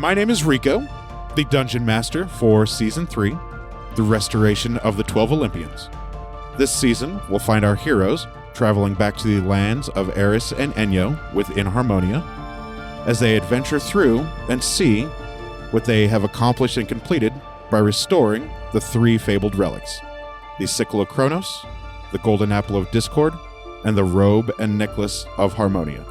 My name is Rico, the Dungeon Master for Season 3, the restoration of the 12 Olympians. This season, we'll find our heroes traveling back to the lands of Eris and Enyo within Harmonia, as they adventure through and see what they have accomplished and completed by restoring the 3 fabled relics, the Sickle of Kronos, the Golden Apple of Discord, and the Robe and Necklace of Harmonia.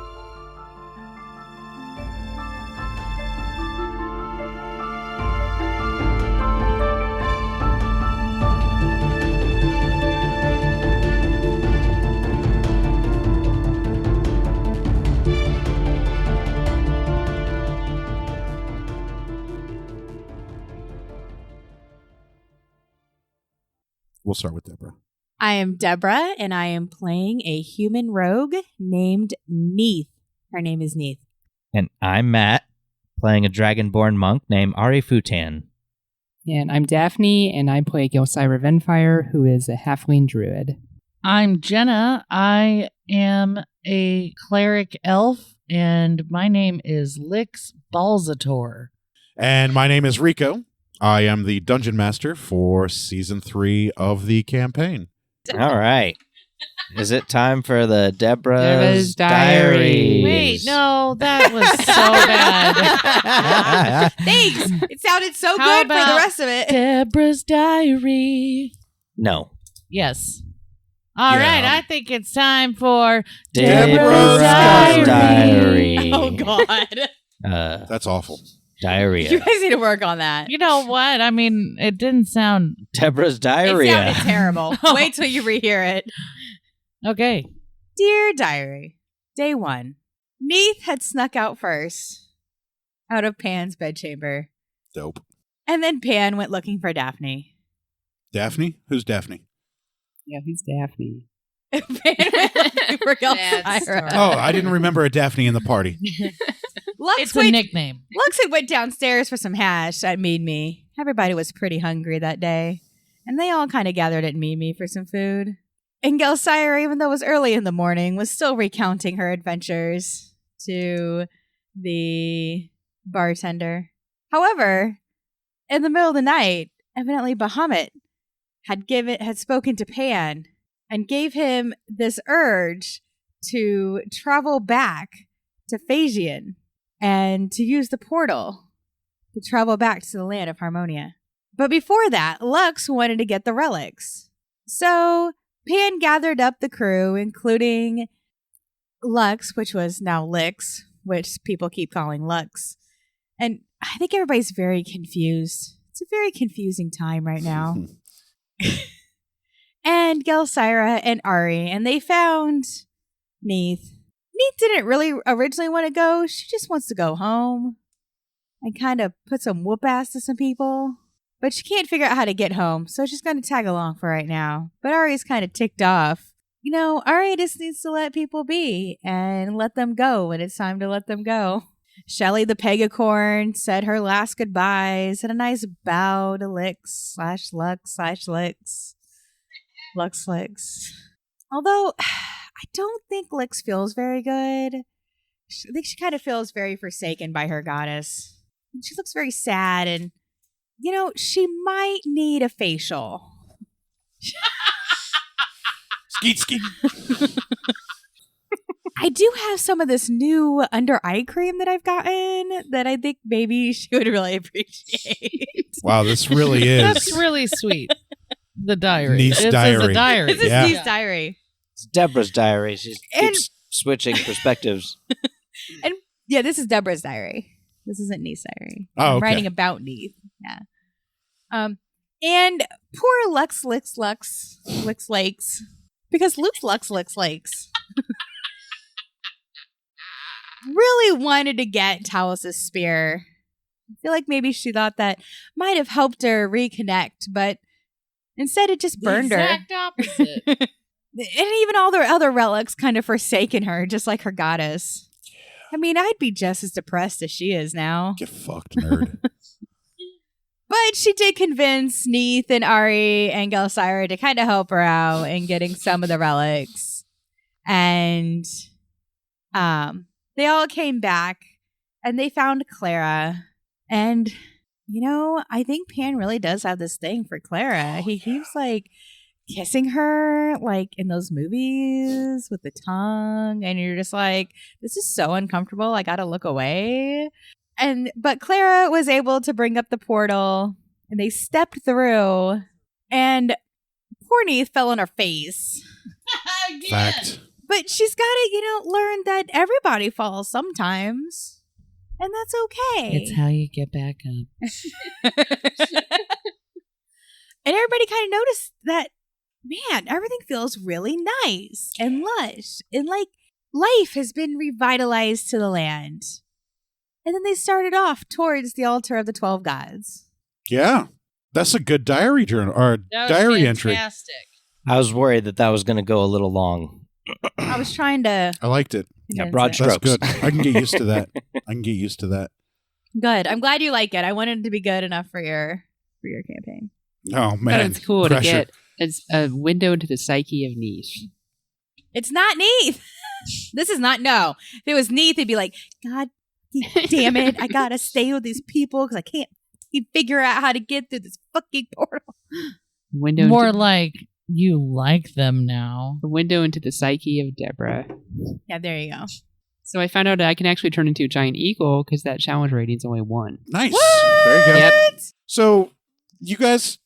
We'll start with Deborah. I am Deborah, and I am playing a human rogue named Neith. Her name is Neith. And I'm Matt, playing a dragonborn monk named Ari Futan. And I'm Daphne, and I play Gilcyra Venfire, who is a halfling druid. I'm Jenna. I am a cleric elf, and my name is Lix Balzator. And my name is Rico. I am the Dungeon Master for Season 3 of the campaign. All right. Is it time for the Deborah's Diary? Wait, no, that was so bad. Thanks. It sounded so How good for the about rest of it. Deborah's Diary. No. Yes. All Yeah. right, I think it's time for Deborah's Diary. Oh, God. That's awful. Diarrhea. You guys need to work on that. You know what? I mean, it didn't sound Deborah's It Diarrhea. sounded terrible. Wait till you rehear it. okay. Dear Diary, Day 1. Neith had snuck out first, out of Pan's bedchamber. Dope. And then Pan went looking for Daphne. Daphne? Who's Daphne? Yeah, who's Daphne? Pan went looking for That's Gelsira. right. Oh, I didn't remember a Daphne in the party. It's a nickname. Lux had went downstairs for some hash at Mead Me. Everybody was pretty hungry that day, and they all kind of gathered at Mead Me for some food. And Gelsira, even though it was early in the morning, was still recounting her adventures to the bartender. However, in the middle of the night, evidently Bahamut had spoken to Pan and gave him this urge to travel back to Phasian and to use the portal to travel back to the land of Harmonia. But before that, Lux wanted to get the relics. So Pan gathered up the crew, including Lux, which was now Lix, which people keep calling Lux. And I think everybody's very confused. It's a very confusing time right now. And Gelsira and Ari, and they found Neith. Neith didn't really originally want to go. She just wants to go home and kind of put some whoop ass to some people. But she can't figure out how to get home, so she's going to tag along for right now. But Ari's kind of ticked off. You know, Ari just needs to let people be and let them go when it's time to let them go. Shelly the Pegacorn said her last goodbyes and a nice bow to Lix/Lux/Lix. Lux. Although, I don't think Lix feels very good. I think she kind of feels very forsaken by her goddess. She looks very sad and, you know, she might need a facial. Skeet. I do have some of this new under eye cream that I've gotten that I think maybe she would really appreciate. Wow, this really is. That's really sweet. The diary. Neith's This is diary. a diary. This is Yeah. Neith's diary. It's Deborah's Diary. She And- keeps switching perspectives. And yeah, this is Deborah's diary. This isn't Neith's diary. Oh, I'm okay. writing about Neith. Yeah. And poor Lux Lakes. Because Lux Lakes really wanted to get Talos' spear. I feel like maybe she thought that might have helped her reconnect, but instead it just burned the her. exact opposite. And even all their other relics kind of forsaken her, just like her goddess. I mean, I'd be just as depressed as she is now. Get fucked, nerd. But she did convince Neith and Ari and Gelsira to kind of help her out in getting some of the relics. And they all came back and they found Clara And, I think Pan really does have this thing for Clara. He keeps like kissing her like in those movies with the tongue. And you're just like, this is so uncomfortable. I got to look away. But Clara was able to bring up the portal and they stepped through and poor Neith fell on her face. Fact. But she's got to, learn that everybody falls sometimes. And that's okay. It's how you get back up. And everybody kind of noticed that, man, everything feels really nice and lush. And like life has been revitalized to the land. And then they started off towards the altar of the 12 gods. Yeah. That's a good diary journal or diary entry. Fantastic. I was worried that was going to go a little long. I was trying to. I liked it. Yeah, condense broad it. strokes. That's good. I can get used to that. Good. I'm glad you like it. I wanted it to be good enough for your campaign. Oh, But man. it's cool Pressure. to get. It's a window into the psyche of Neith. It's not Neith. This is not, no. If it was Neith, it'd be like, God damn it. I got to stay with these people because I can't figure out how to get through this fucking portal. Window More into, like you like them now. a window into the psyche of Deborah. Yeah, there you go. So I found out that I can actually turn into a giant eagle because that challenge rating's only 1. Nice. What? There you go. Yep. So, you guys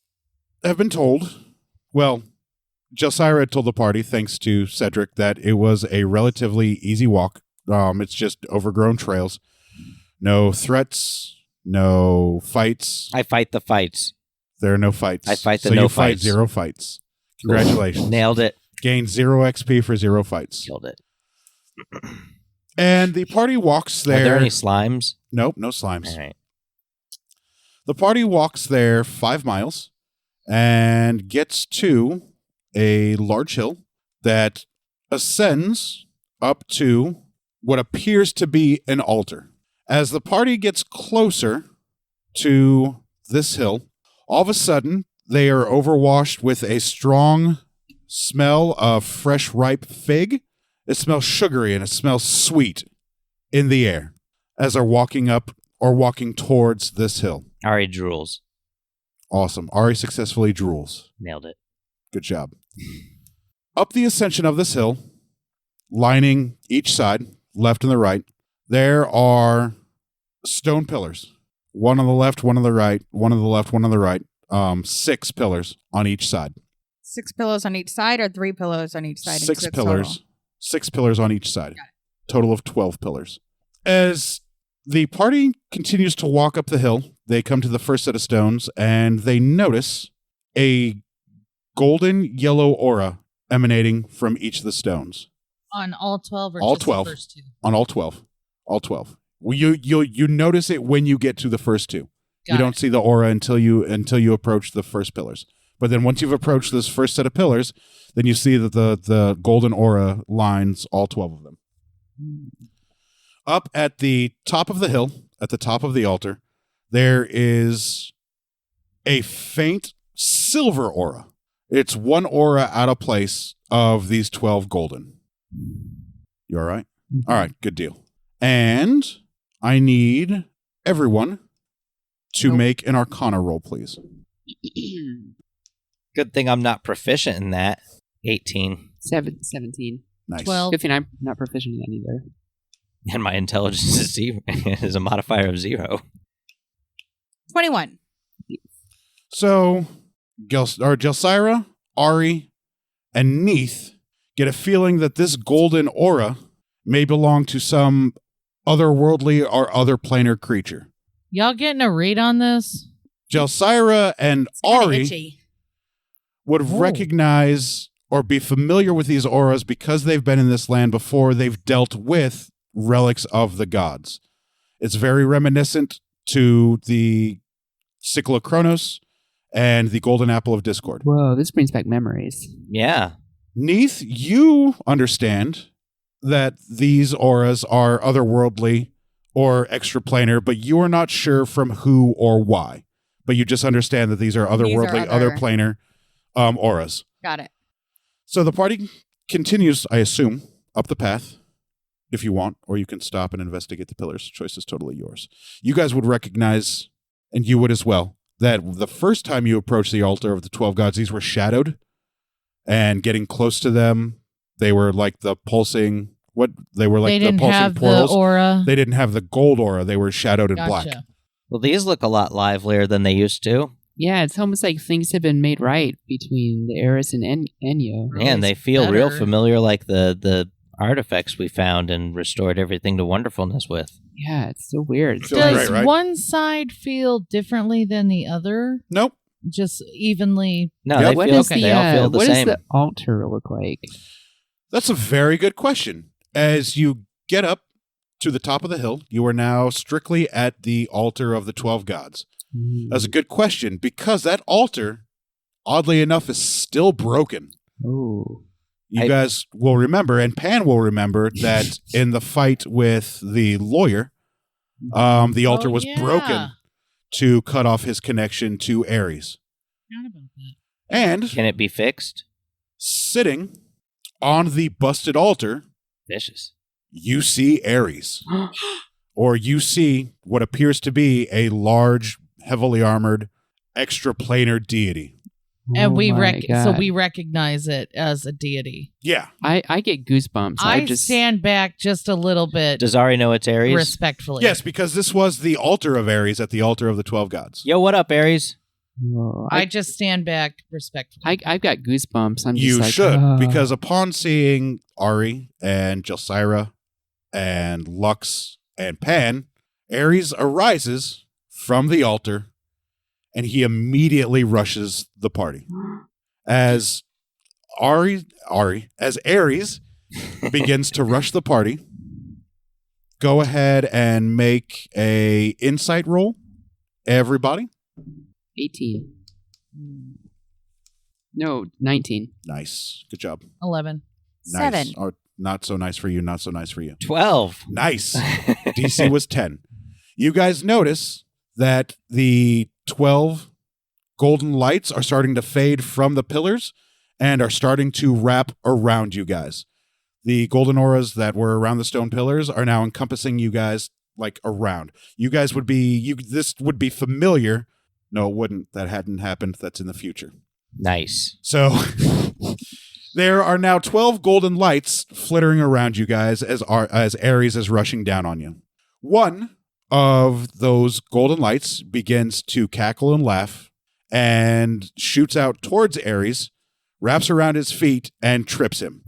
have been told, well, Jelsira had told the party, thanks to Cedric, that it was a relatively easy walk. It's just overgrown trails. No threats, no fights. I fight the fights. There are no fights. I fight the so no you fight fights. 0 fights. Congratulations. Nailed it. Gain 0 XP for 0 fights. Killed it. And the party walks Are there. there any slimes? Nope, no slimes. All right. The party walks there 5 miles and gets to a large hill that ascends up to what appears to be an altar. As the party gets closer to this hill, all of a sudden, they are overwashed with a strong smell of fresh, ripe fig. It smells sugary and it smells sweet in the air as they're walking up or walking towards this hill. Ari drools. Awesome. Ari successfully drools. Nailed it. Good job. Up the ascension of this hill, lining each side, left and the right, there are stone pillars. One on the left, one on the right, one on the left, one on the right. 6 pillars on each side. 6 pillows on each side or 3 pillows on each side? 6 pillars. Total? 6 pillars on each side. Total of 12 pillars. As the party continues to walk up the hill, they come to the first set of stones and they notice a golden yellow aura emanating from each of the stones. On all 12 or All just 12. the first 2? On all 12. All 12. Well, you notice it when you get to the first 2. Got You don't it. see the aura until you approach the first pillars. But then once you've approached this first set of pillars, then you see that the golden aura lines all 12 of them. Up at the top of the hill, at the top of the altar, there is a faint silver aura. It's one aura out of place of these 12 golden. You all right? All right, good deal. And I need everyone to make an Arcana roll, please. Good thing I'm not proficient in that. 18. 17. Nice. 12. Good thing I'm not proficient in that either. And my intelligence is 0. is a modifier of 0. 21. So, Jelsira, Ari, and Neith get a feeling that this golden aura may belong to some otherworldly or other planar creature. Y'all getting a read on this? Jelsira and It's kinda Ari itchy. would recognize or be familiar with these auras because they've been in this land before. They've dealt with relics of the gods. It's very reminiscent to the Sickle of Kronos and the Golden Apple of Discord. Whoa, this brings back memories. Yeah. Neith, you understand that these auras are otherworldly or extraplanar, but you are not sure from who or why. But you just understand that these are otherworldly, other. otherplanar auras. Got it. So the party continues, I assume, up the path. if you want, or you can stop and investigate the pillars. Choice is totally yours. You guys would recognize, and you would as well, that the first time you approached the altar of the 12 gods, these were shadowed, and getting close to them, they were like the pulsing. They were like They the didn't pulsing have portals. the aura. They didn't have the gold aura. They were shadowed in black. Gotcha. Well, these look a lot livelier than they used to. Yeah, it's almost like things have been made right between the Eris and Enyo. Man, they It's feel real better. familiar, like the artifacts we found and restored everything to wonderfulness with. Yeah, it's so weird. Feels Does right? one side feel differently than the other? Nope. Just evenly. No, Yep. they What feel does the they all feel the what does same. the altar look like? That's a very good question. As you get up to the top of the hill, you are now strictly at the altar of the 12 gods. That's a good question, because that altar, oddly enough, is still broken. Oh. You guys will remember, and Pan will remember, that in the fight with the lawyer, the altar Oh, was yeah. broken to cut off his connection to Ares. Forgot about that. And Can it be fixed? sitting on the busted altar, Vicious. you see Ares. Or you see what appears to be a large, heavily armored, extraplanar deity. And Oh we my God. we recognize it as a deity. Yeah. I get goosebumps. I stand back just a little bit Does Ari know it's Ares? respectfully. Yes, because this was the altar of Ares at the altar of the 12 gods. Yo, what up, Ares? Oh, I just stand back respectfully. I've got goosebumps. I'm just You like, should, oh. because upon seeing Ari and Jelsira and Lux and Pan, Ares arises from the altar and he immediately rushes the party. As Ares begins to rush the party, go ahead and make a insight roll, everybody. 18. No, 19. Nice. Good job. 11. Nice. 7. Oh, not so nice for you, not so nice for you. 12. Nice. DC was 10. You guys notice that the 12 golden lights are starting to fade from the pillars and are starting to wrap around you guys. The golden auras that were around the stone pillars are now encompassing you guys like around. You guys would be, this would be familiar. No, it wouldn't. That hadn't happened. That's in the future. Nice. So there are now 12 golden lights flittering around you guys as Ares is rushing down on you. One of those golden lights begins to cackle and laugh and shoots out towards Ares, wraps around his feet, and trips him.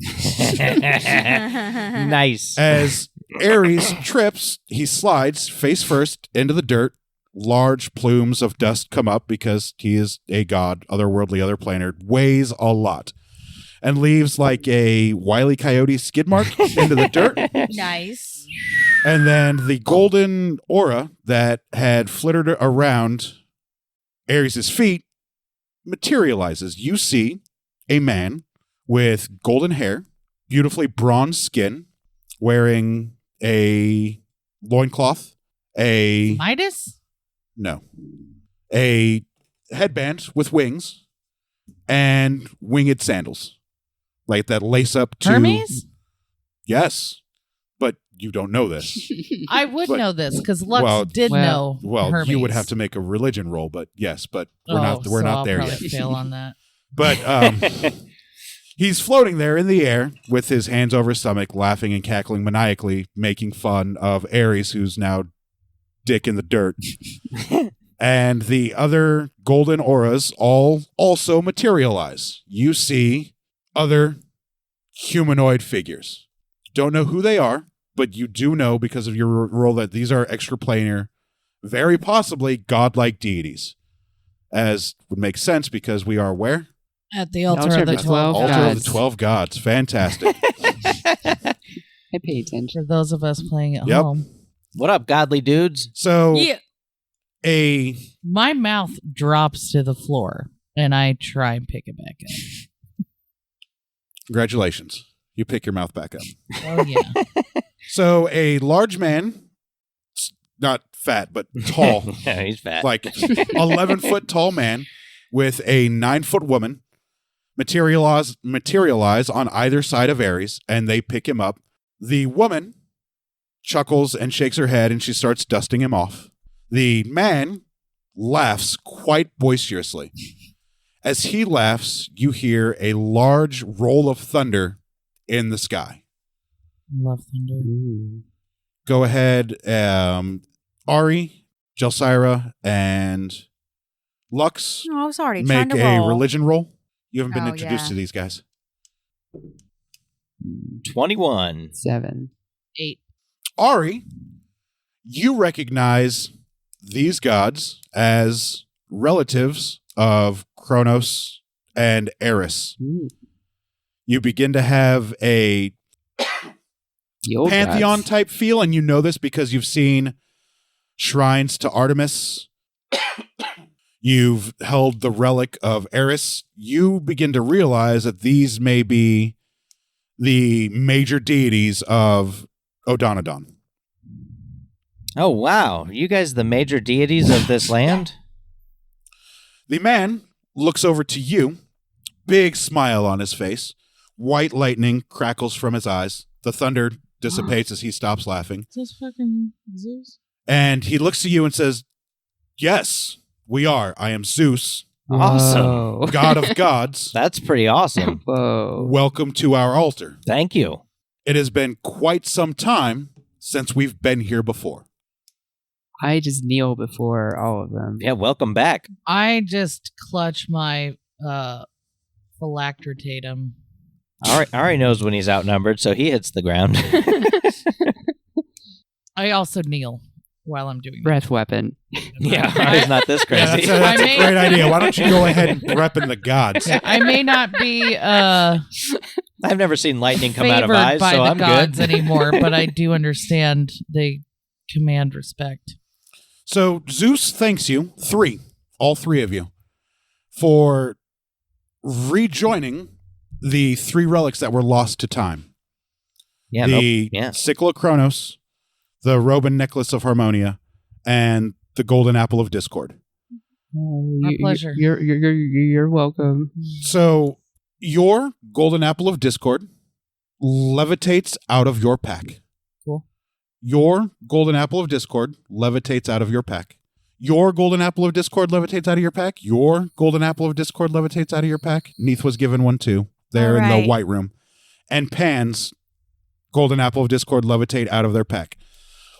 Nice. As Ares trips, he slides face first into the dirt. Large plumes of dust come up because he is a god, otherworldly, otherplanar, weighs a lot, and leaves like a Wile E. Coyote skid mark into the dirt. Nice. And then the golden aura that had flittered around Ares' feet materializes. You see a man with golden hair, beautifully bronze skin, wearing a loincloth, Midas? a headband with wings, and winged sandals. Like that lace up to... Hermes? Yes, but you don't know this. I would But- know this because Lux well- did know. Well, Hermes. you would have to make a religion roll, but yes, but we're Oh, not so I'll there probably yet. fail on that. But he's floating there in the air with his hands over his stomach, laughing and cackling maniacally, making fun of Ares, who's now dick in the dirt. And the other golden auras all also materialize. You see other humanoid figures. Don't know who they are, but you do know because of your role that these are extraplanar, very possibly godlike deities. As would make sense because we are where? At the altar of the 12 Altar gods. of the 12 gods. Fantastic. I pay attention. For those of us playing at Yep. home. What up, godly dudes? So Yeah. a My mouth drops to the floor and I try and pick it back up. congratulations. You pick your mouth back up. Oh, yeah. So a large man, not fat, but tall, Yeah, he's fat. like 11-foot tall man with a 9-foot woman materialize on either side of Ares, and they pick him up. The woman chuckles and shakes her head, and she starts dusting him off. The man laughs quite boisterously. As he laughs, you hear a large roll of thunder in the sky. Love thunder. Ooh. Go ahead, Ari, Jelsira, and Lux, Oh, I was already make trying to a roll. religion roll. You haven't been Oh, introduced yeah. to these guys. 21. 7. 8. Ari, you recognize these gods as relatives of Kronos and Eris. Ooh. You begin to have a The old pantheon gods. type feel, and you know this because you've seen shrines to Artemis. You've held the relic of Eris. You begin to realize that these may be the major deities of Odonodon. Oh, wow. You guys the major deities of this land? The man looks over to you, big smile on his face. White lightning crackles from his eyes. The thunder dissipates as he stops laughing. Is this fucking Zeus? And he looks to you and says, "Yes, we are. I am Zeus, Awesome. Whoa. god of gods. That's pretty awesome. Whoa. Welcome to our altar. Thank you. It has been quite some time since we've been here before." I just kneel before all of them. Yeah, welcome back. I just clutch my phylacterum. Ari knows when he's outnumbered, so he hits the ground. I also kneel while I'm doing Breath weapon. Yeah, Ari's not this Yeah, crazy. that's I a may- great idea. Why don't you go ahead and repping the gods? that. I may not be I've never seen lightning come out of favored eyes, by so the I'm gods good. anymore, but I do understand they command respect. So Zeus thanks you, all three of you, for rejoining the 3 relics that were lost to time. Yeah, the yeah. Sickle of Kronos, the robe and necklace of Harmonia, and the golden apple of Discord. My pleasure. You're welcome. So your golden apple of Discord levitates out of your pack. Cool. Your golden apple of Discord levitates out of your pack. Your golden apple of Discord levitates out of your pack. Your golden apple of Discord levitates out of your pack. Neith was given one too. There in the Alright. white room. And Pan's golden apple of Discord levitate out of their pack.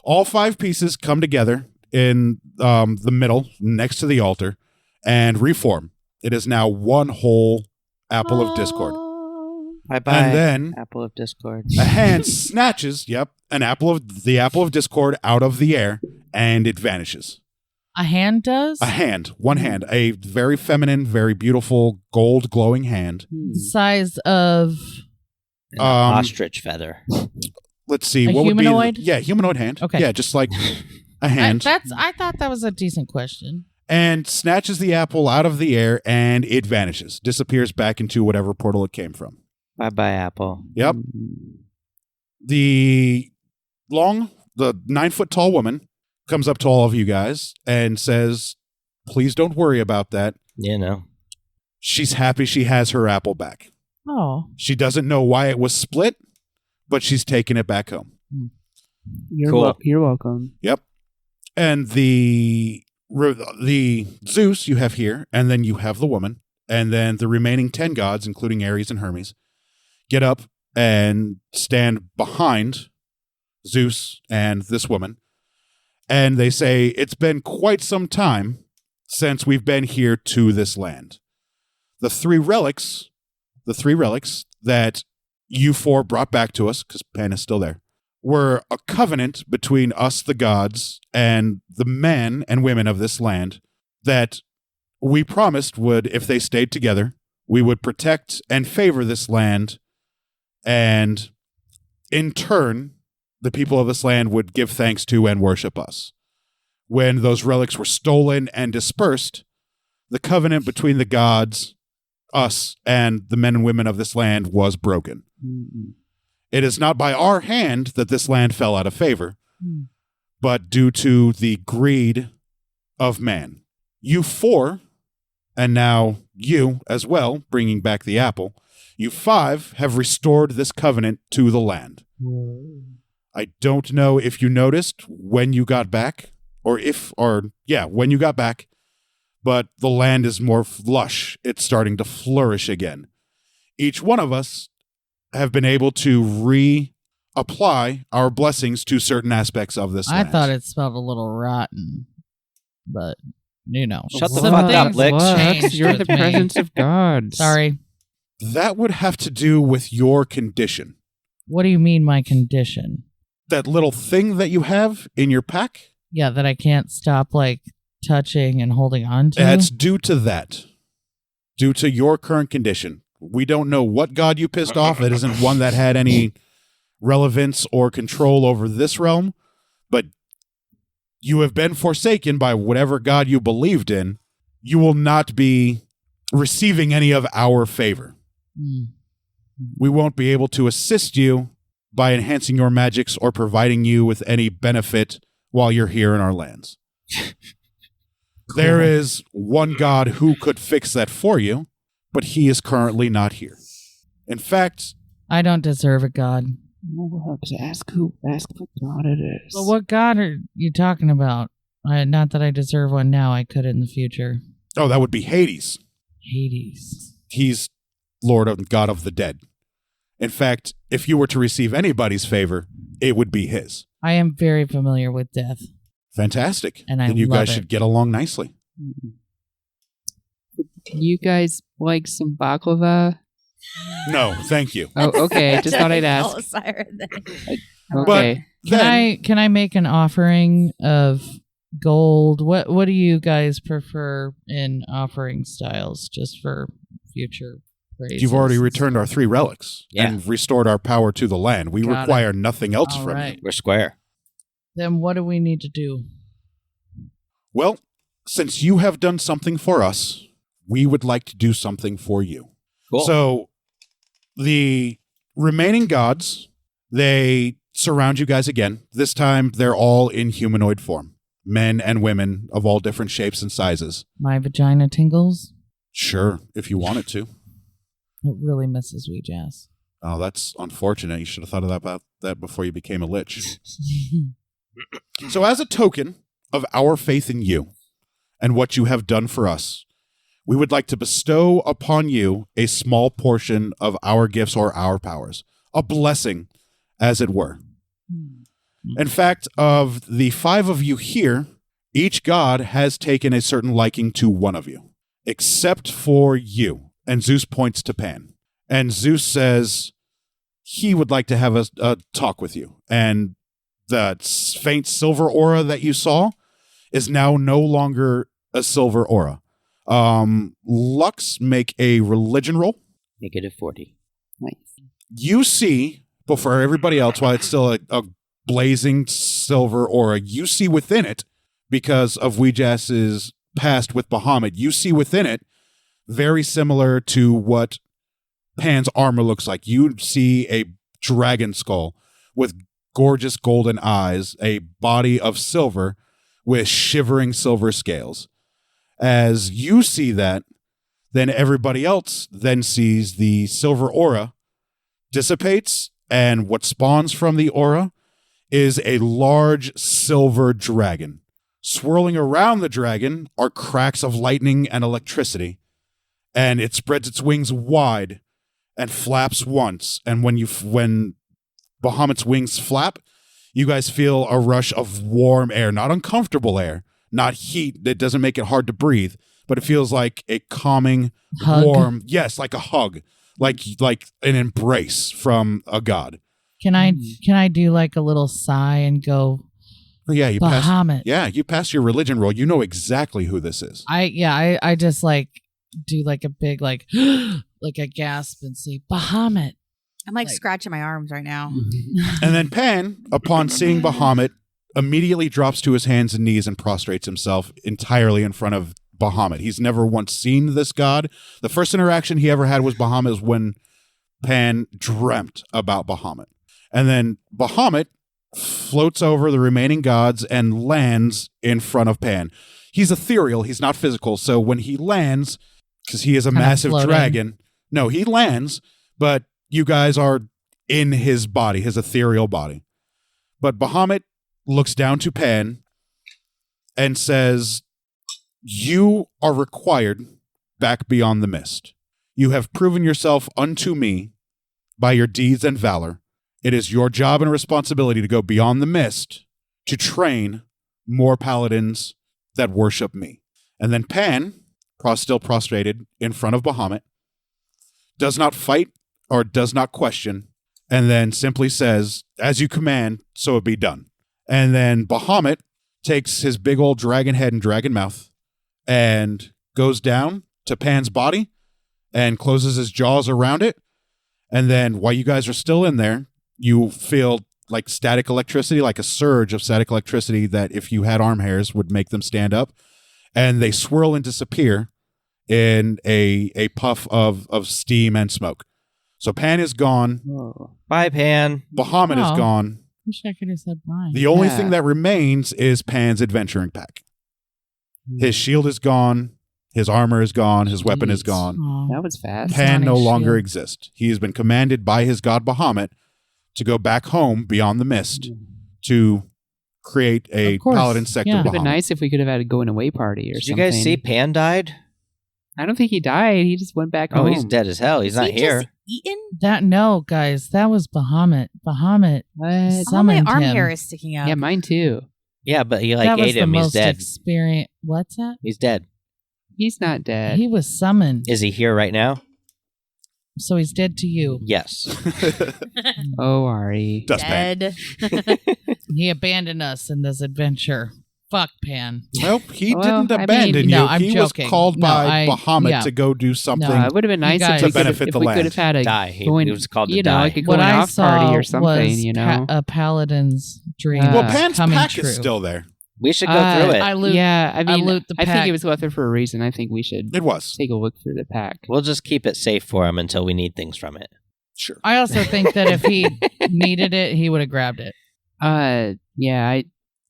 All 5 pieces come together in the middle next to the altar and reform. It is now one whole apple of Discord. Bye-bye. And then Apple of Discord. a hand snatches, the apple of Discord out of the air, and it vanishes. A hand does? A hand, one hand, a very feminine, very beautiful, gold glowing hand. The size of An Um, ostrich feather. Let's see, A what humanoid? would be? Yeah, humanoid hand. Okay. Yeah, just like a hand. I thought that was a decent question. And snatches the apple out of the air, and it vanishes, disappears back into whatever portal it came from. Bye-bye, Apple. Yep. The 9-foot tall woman comes up to all of you guys and says, "Please don't worry about that. You know. She's happy she has her apple back. Oh. She doesn't know why it was split, but she's taking it back home." Cool. You're welcome. Yep. And the Zeus you have here, and then you have the woman, and then the remaining 10 gods, including Ares and Hermes, get up and stand behind Zeus and this woman. And they say, "It's been quite some time since we've been here to this land. The three relics that you 4 brought back to us, because Pan is still there, were a covenant between us, the gods, and the men and women of this land that we promised would, if they stayed together, we would protect and favor this land, and in turn, the people of this land would give thanks to and worship us. When those relics were stolen and dispersed, the covenant between the gods, us, and the men and women of this land was broken. It is not by our hand that this land fell out of favor, but due to the greed of man. You 4, and now you as well, bringing back the apple, you 5 have restored this covenant to the land. I don't know if you noticed when you got back, when you got back, but the land is more lush. It's starting to flourish again. Each one of us have been able to reapply our blessings to certain aspects of this I land. thought it smelled a little rotten, but Shut the some fuck up, things Lex. changed You're with the me. presence of God. Sorry. That would have to do with your condition. What do you mean, my condition? That little thing that you have in your pack, Yeah, that I can't stop touching and holding on to. that's due to that. Due to your current condition. We don't know what god you pissed off. It isn't one that had any relevance or control over this realm, but you have been forsaken by whatever god you believed in. You will not be receiving any of our favor. We won't be able to assist you by enhancing your magics or providing you with any benefit while you're here in our lands. There is one god who could fix that for you, but he is currently not here. In fact, I don't deserve a god. Ask what God it is. But what god are you talking about? Not that I deserve one now. I could in the future. that would be Hades. Hades. He's Lord of God of the dead. In fact, if you were to receive anybody's favor, it would be his. I am very familiar with death. Fantastic. And I then you love guys it. should get along nicely. Can you guys like some baklava? No, thank you. Oh, okay. I just thought I'd ask. Gelsire then. Okay. Can I make an offering of gold? What do you guys prefer in offering styles, just for future praise? You've already returned our 3 relics Yeah. and restored our power to the land. We Got require nothing else All from right. you. We're square. Then what do we need to do? Well, since you have done something for us, we would like to do something for you. Cool. So the remaining gods, they surround you guys again. This time they're all in humanoid form. Men and women of all different shapes and sizes. My vagina tingles. Sure, if you wanted to. It really misses wee jazz. Oh, that's unfortunate. You should have thought about that before you became a lich. So as a token of our faith in you and what you have done for us, we would like to bestow upon you a small portion of our gifts or our powers, a blessing, as it were. In fact, of the 5 of you here, each god has taken a certain liking to one of you, except for you. And Zeus points to Pan. And Zeus says he would like to have a talk with you. And the faint silver aura that you saw is now no longer a silver aura. Lux, make a religion roll. -40. Nice. You see, before everybody else, while it's still a blazing silver aura, you see within it, because of Weejass's past with Bahamut, you see within it, very similar to what Pan's armor looks like. You see a dragon skull with gorgeous golden eyes, a body of silver with shivering silver scales. As you see that, then everybody else then sees the silver aura dissipates, and what spawns from the aura is a large silver dragon. Swirling around the dragon are cracks of lightning and electricity, and it spreads its wings wide and flaps once. And when Bahamut's wings flap, you guys feel a rush of warm air, not uncomfortable air, not heat that doesn't make it hard to breathe, but it feels like a calming, Hug? warm, yes, like a hug, like an embrace from a god. Can I do like a little sigh and go, Oh, yeah, you pass. Bahamut? Yeah, you pass your religion roll. You know exactly who this is. I just do like a big like a gasp and say Bahamut. I'm like scratching my arms right now. And then Pan, upon seeing Bahamut, immediately drops to his hands and knees and prostrates himself entirely in front of Bahamut. He's never once seen this god. The first interaction he ever had with Bahamut is when Pan dreamt about Bahamut. And then Bahamut floats over the remaining gods and lands in front of Pan. He's ethereal. He's not physical. So when he lands, because he is a Kind of massive floating. dragon, no, he lands, but you guys are in his body, his ethereal body. But Bahamut looks down to Pan and says, "You are required back beyond the mist. You have proven yourself unto me by your deeds and valor. It is your job and responsibility to go beyond the mist to train more paladins that worship me." And then Pan, still prostrated in front of Bahamut, does not fight or does not question, and then simply says, "As you command, so it be done." And then Bahamut takes his big old dragon head and dragon mouth and goes down to Pan's body and closes his jaws around it. And then while you guys are still in there, you feel like static electricity, like a surge of static electricity that if you had arm hairs would make them stand up. And they swirl and disappear in a puff of steam and smoke. So Pan is gone. Oh. Bye, Pan. Bahamut is Oh. gone. Wish I could have said bye. The only Yeah. thing that remains is Pan's adventuring pack. His shield is gone. His armor is gone. His weapon is Jeez. gone. Aw. That was fast. Pan on no his longer shield. exists. He has been commanded by his god Bahamut to go back home beyond the mist to create a Of course, paladin sector. yeah. Would have been Bahamut. nice if we could have had a going away party or Did you something. guys see Pan died? I don't think he died. He just went back Oh, home. he's dead as hell. He's Is not he here. just eaten? No, guys, that was Bahamut. Bahamut. What? All my Summoned arm him. hair is sticking out. Yeah, mine too. Yeah, but he that was ate the him. He's most dead. experience. What's that? He's dead. He's not dead. He was summoned, Is he here right now? so he's dead to you. Yes. Oh, Ari. Dustpan. Dead. He abandoned us in this adventure. Fuck Pan. Well, he Well, didn't I mean- abandon you. No, I'm he joking. was called No, by Bahamut yeah. to go do something. No, It would have been nice guys- if we To benefit could the if we land. could have had a Die. He going, was called to you know, die. like a What going I off saw party or something. was You know. a paladin's dream. Well, Pan's coming pack true. is still there. We should go through it. I loot. Yeah, I mean, loot the I think pack. it was left there for a reason. I think we should It was. take a look through the pack. We'll just keep it safe for him until we need things from it. Sure. I also think that if he needed it, he would have grabbed it. Yeah,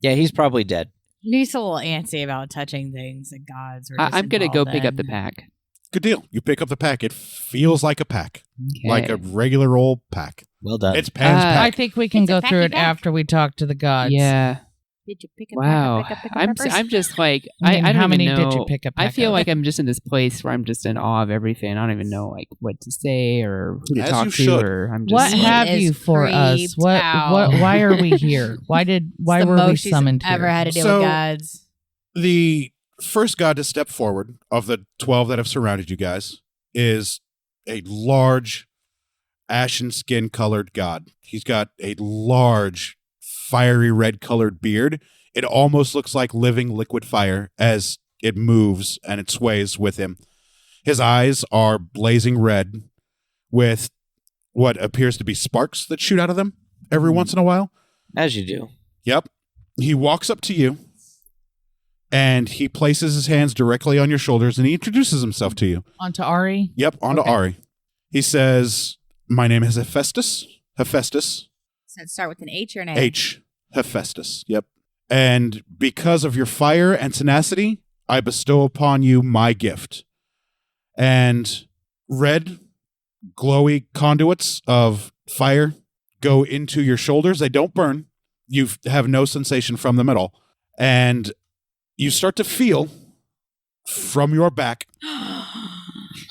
Yeah, he's probably dead. He's a little antsy about touching things and gods. I'm gonna go pick up the pack. Good deal. You pick up the pack. It feels like a pack. Okay. Like a regular old pack. Well done. It's Pan's I I pack. think we can It's a go through packy it pack. after we talk to the gods. Yeah. Did you pick up Wow. pick up I'm peppers? I'm just like I mean, I don't how even many know. did you pick up? I feel like I'm just in this place where I'm just in awe of everything. I don't even know like what to say or who to As talk you to should. or I'm just What He have is you for us? creeped What? out. Why are we here? Why It's the were we most she's summoned here? ever had to deal So- with gods. The first god to step forward of the 12 that have surrounded you guys is a large ashen skin colored god. He's got a large fiery red colored beard. It almost looks like living liquid fire as it moves and it sways with him. His eyes are blazing red with what appears to be sparks that shoot out of them every once in a while. As you do. Yep. He walks up to you and he places his hands directly on your shoulders and he introduces himself to you. Onto Ari. Yep, onto Okay. Ari. He says, "My name is Hephaestus." Hephaestus. So it start with an H or an A? H. Hephaestus. Yep. And because of your fire and tenacity, I bestow upon you my gift. And red, glowy conduits of fire go into your shoulders. They don't burn. You have no sensation from them at all. And you start to feel from your back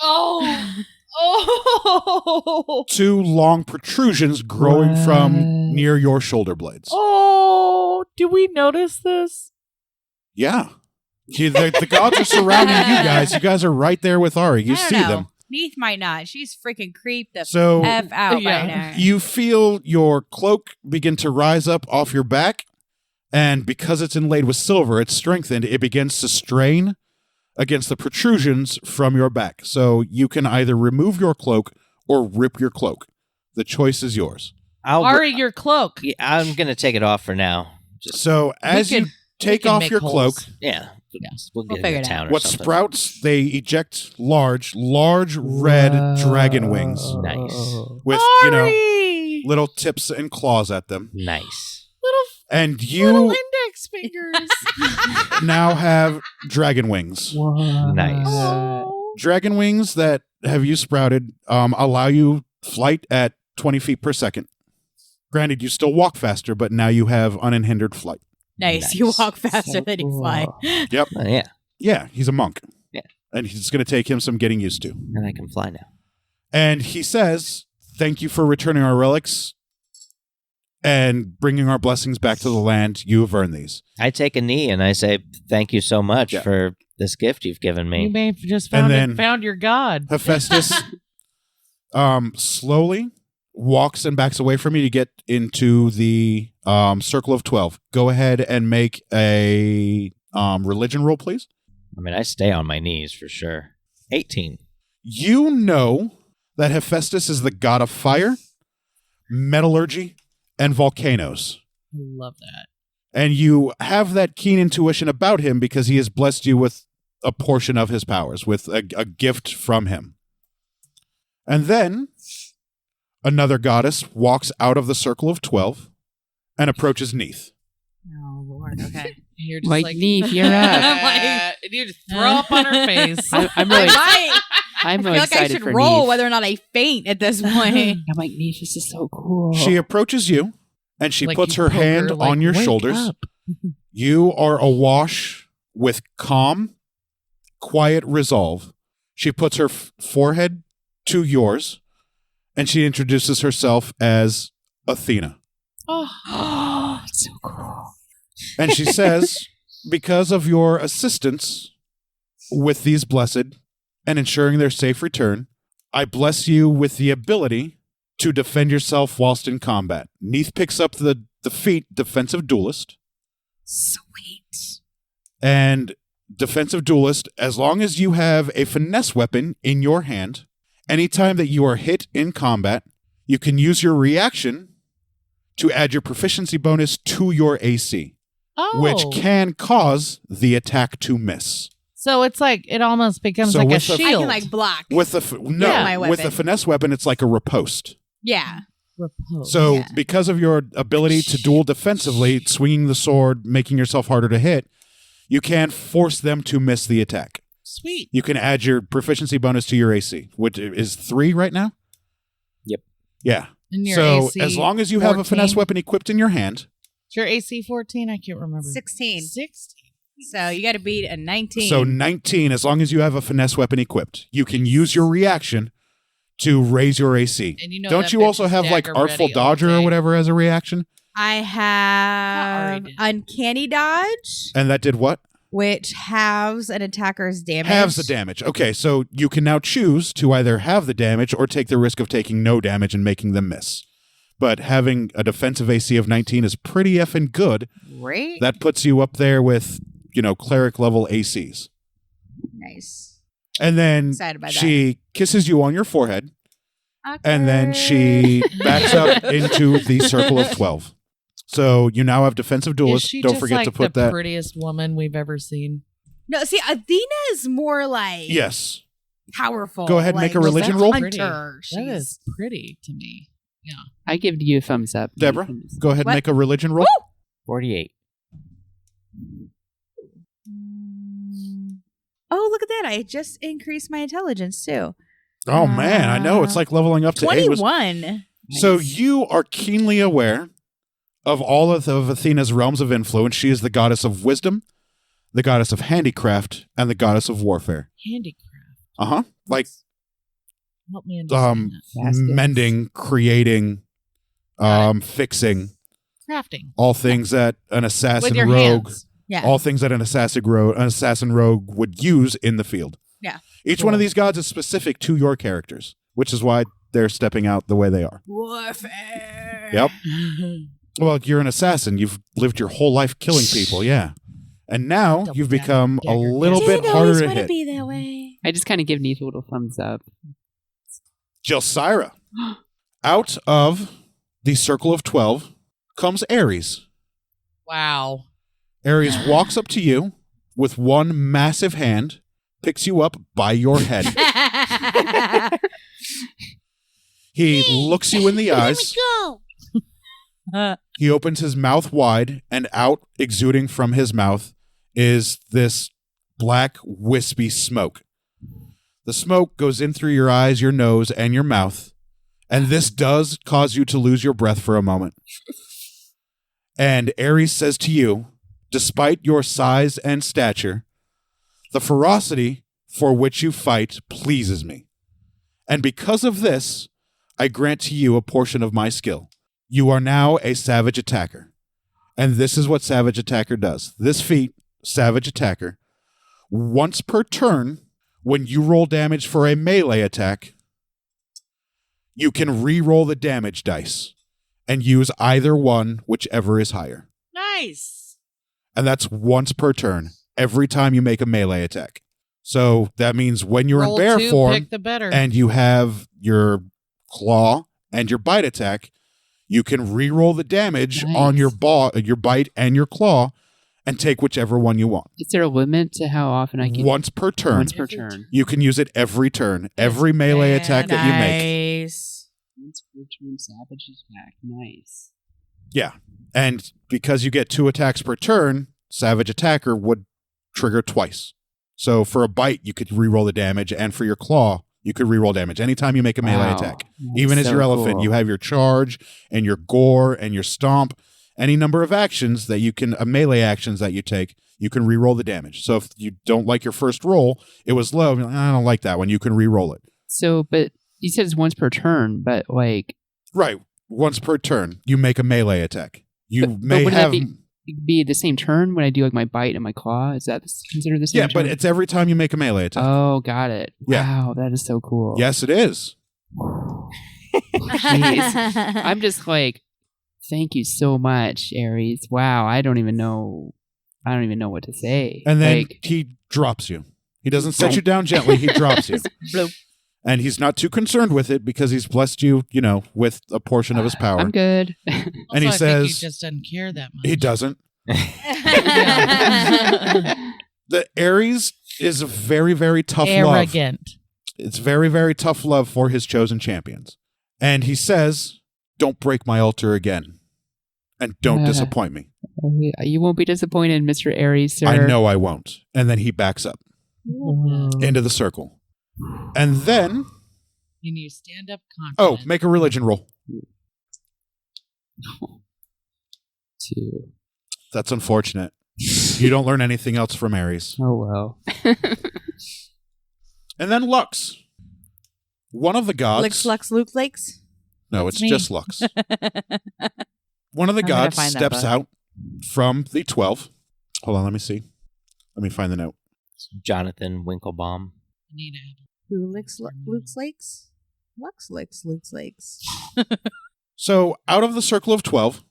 Oh. Oh. two long protrusions growing from What? near your shoulder blades. Oh, do we notice this? Yeah. The gods are surrounding you guys. You guys are right there with Ari. You I don't see know. them. Neith might not. She's freaking creeped the So F out Yeah. right now. you feel your cloak begin to rise up off your back, and because it's inlaid with silver, it's strengthened. It begins to strain against the protrusions from your back. So you can either remove your cloak or rip your cloak. The choice is yours. Ari, your cloak. Yeah, I'm going to take it off for now. Just, So as you take can off make your holes. cloak, yeah. Yeah. We'll We'll get figure into it out. town or what something. sprouts, they eject large red dragon wings Nice. with, Ari! little tips and claws at them. Nice. And Little you index fingers. now have dragon wings. What? Nice. Oh. Dragon wings that have you sprouted allow you flight at 20 feet per second. Granted, you still walk faster, but now you have unhindered flight. Nice. You walk faster So than you fly. cool. Yep. Oh, yeah. Yeah, he's a monk. Yeah. And it's going to take him some getting used to. And I can fly now. And he says, thank you for returning our relics and bringing our blessings back to the land. You have earned these. I take a knee and I say, thank you so much Yeah. for this gift you've given You me. may have just And found then- found your god. Hephaestus slowly walks and backs away from you to get into the circle of 12. Go ahead and make a religion roll, please. I mean, I stay on my knees for sure. 18. You know that Hephaestus is the god of fire, metallurgy, and volcanoes. I love that. And you have that keen intuition about him because he has blessed you with a portion of his powers, with a gift from him. And then another goddess walks out of the circle of 12 and approaches Neath. Oh, Lord. Okay. You're just Like, Neef, you're up. I'm like, and you just throw up on her face. I'm really, I I'm feel really like I excited should for roll Neef. whether or not I faint at this point. I'm like, Neef, this is so cool. She approaches you and she Like, puts you her poke hand like, on your "Wake shoulders. up." You are awash with calm, quiet resolve. She puts her forehead to yours and she introduces herself as Athena. Oh, it's so cool. And she says, because of your assistance with these blessed and ensuring their safe return, I bless you with the ability to defend yourself whilst in combat. Neath picks up the feat Defensive Duelist. Sweet. And Defensive Duelist, as long as you have a finesse weapon in your hand, anytime that you are hit in combat, you can use your reaction to add your proficiency bonus to your AC, Oh, which can cause the attack to miss. so it's like it almost becomes So like a with the- I shield. can like block. With the my with the weapon. finesse weapon, it's like a riposte. Yeah. Repose. So Yeah. because of your ability to duel defensively, swinging the sword, making yourself harder to hit, you can force them to miss the attack. Sweet. You can add your proficiency bonus to your AC, which is 3 right now. Yep. Yeah. And your So AC as long as you have a 14? finesse weapon equipped in your hand, Is your AC 14? I can't remember. 16. 16. So you got to beat a 19. so 19, as long as you have a finesse weapon equipped, you can use your reaction to raise your AC. And you know Don't that you bitch also is have like dagger Artful ready all Dodger or day. whatever as a reaction? I have Already did. Uncanny Dodge, And that did what? which halves an attacker's damage. Halves the damage. Okay, so you can now choose to either have the damage or take the risk of taking no damage and making them miss. But having a defensive AC of 19 is pretty effing good. Right? That puts you up there with, cleric level ACs. Nice. And then Excited by she kisses you on your forehead, that. and then she backs up into the circle of 12. So you now have defensive Is duelist. she Don't just forget like to put the that. prettiest woman we've ever seen? No, see, Athena is more like Yes. powerful. Go ahead and like, make a religion that's roll. Hunter. That She's is pretty to me. Yeah. I give you a thumbs up. Deborah, Neef. go ahead What? and make a religion roll. 48. Oh, look at that. I just increased my intelligence too. Oh, man. I know. It's like leveling up to 8. 21. So you are keenly aware of all of Athena's realms of influence. She is the goddess of wisdom, the goddess of handicraft, and the goddess of warfare. Handicraft. Uh-huh. Like Help me understand Baskets. mending, creating, Got fixing, that. Crafting. all things that an assassin With your rogue, hands. Yeah. all things that an assassin rogue would use in the field. Yeah. Each one of these gods is specific to your characters, which is why they're stepping out the way they are. Warfare. Yep. Well, you're an assassin. You've lived your whole life killing people, yeah. And now Double you've dagger, become a dagger, little dagger. bit Didn't harder always to want to hit. be that way. I just kind of give Neef a little thumbs up. Jelsira. Out of the circle of 12 comes Ares. Wow. Ares walks up to you with one massive hand, picks you up by your head. He looks you in the eyes. He opens his mouth wide, and out, exuding from his mouth, is this black, wispy smoke. The smoke goes in through your eyes, your nose, and your mouth, And this does cause you to lose your breath for a moment. And Ares says to you, despite your size and stature, the ferocity for which you fight pleases me. And because of this, I grant to you a portion of my skill. You are now a savage attacker. And this is what Savage Attacker does. This feat, Savage Attacker, once per turn, when you roll damage for a melee attack, you can re-roll the damage dice and use either one, whichever is higher. Nice. And that's once per turn, every time you make a melee attack. So that means when you're Roll in bear 2, form pick the better. and you have your claw and your bite attack, you can re-roll the damage on your bite and your claw and take whichever one you want. Is there a limit to how often I can? Once per turn. Once per turn. You can use it every turn, every melee attack that you make. Nice. Once per turn, savage attack. Nice. Yeah. And because you get 2 attacks per turn, Savage Attacker would trigger twice. So for a bite, you could re-roll the damage, and for your claw, you could re-roll damage anytime you make a melee attack. Even as your elephant, you have your charge and your gore and your stomp. Any number of actions that you can, melee actions that you take, you can re-roll the damage. So if you don't like your first roll, it was low, you're like, I don't like that one, you can re-roll it. So, but you said it's once per turn, but like... Right. Once per turn, you make a melee attack. You may wouldn't have... that be the same turn when I do like my bite and my claw? Is that considered the same turn? Yeah, but it's every time you make a melee attack. Oh, got it. Yeah. Wow, that is so cool. Yes, it is. Jeez. I'm just like, thank you so much, Ares. Wow, I don't even know what to say. And then like, he drops you. He doesn't set you down gently, he drops you. bloop. And he's not too concerned with it because he's blessed you, with a portion of his power. I'm good. And Also, he I says think he just doesn't care that much. he doesn't. The Ares is a very, very tough love. Arrogant. It's very, very tough love for his chosen champions. And he says, don't break my altar again. And don't disappoint me. You won't be disappointed, Mr. Ares, sir. I know I won't. And then he backs up into the circle. And then... You need to stand up Oh, confident. make a religion roll. 2. That's unfortunate. You don't learn anything else from Ares. Oh, well. And then Lux. One of the gods... Lix, Lux, Luke, Lakes. No, That's it's me. just Lux. One of the I'm gonna gods find that steps book. out from the 12. Hold on, let me see. Let me find the note. Jonathan Winklebaum. I need to have Who licks Luke's Lakes? Lux licks Luke's Lakes. So, out of the circle of 12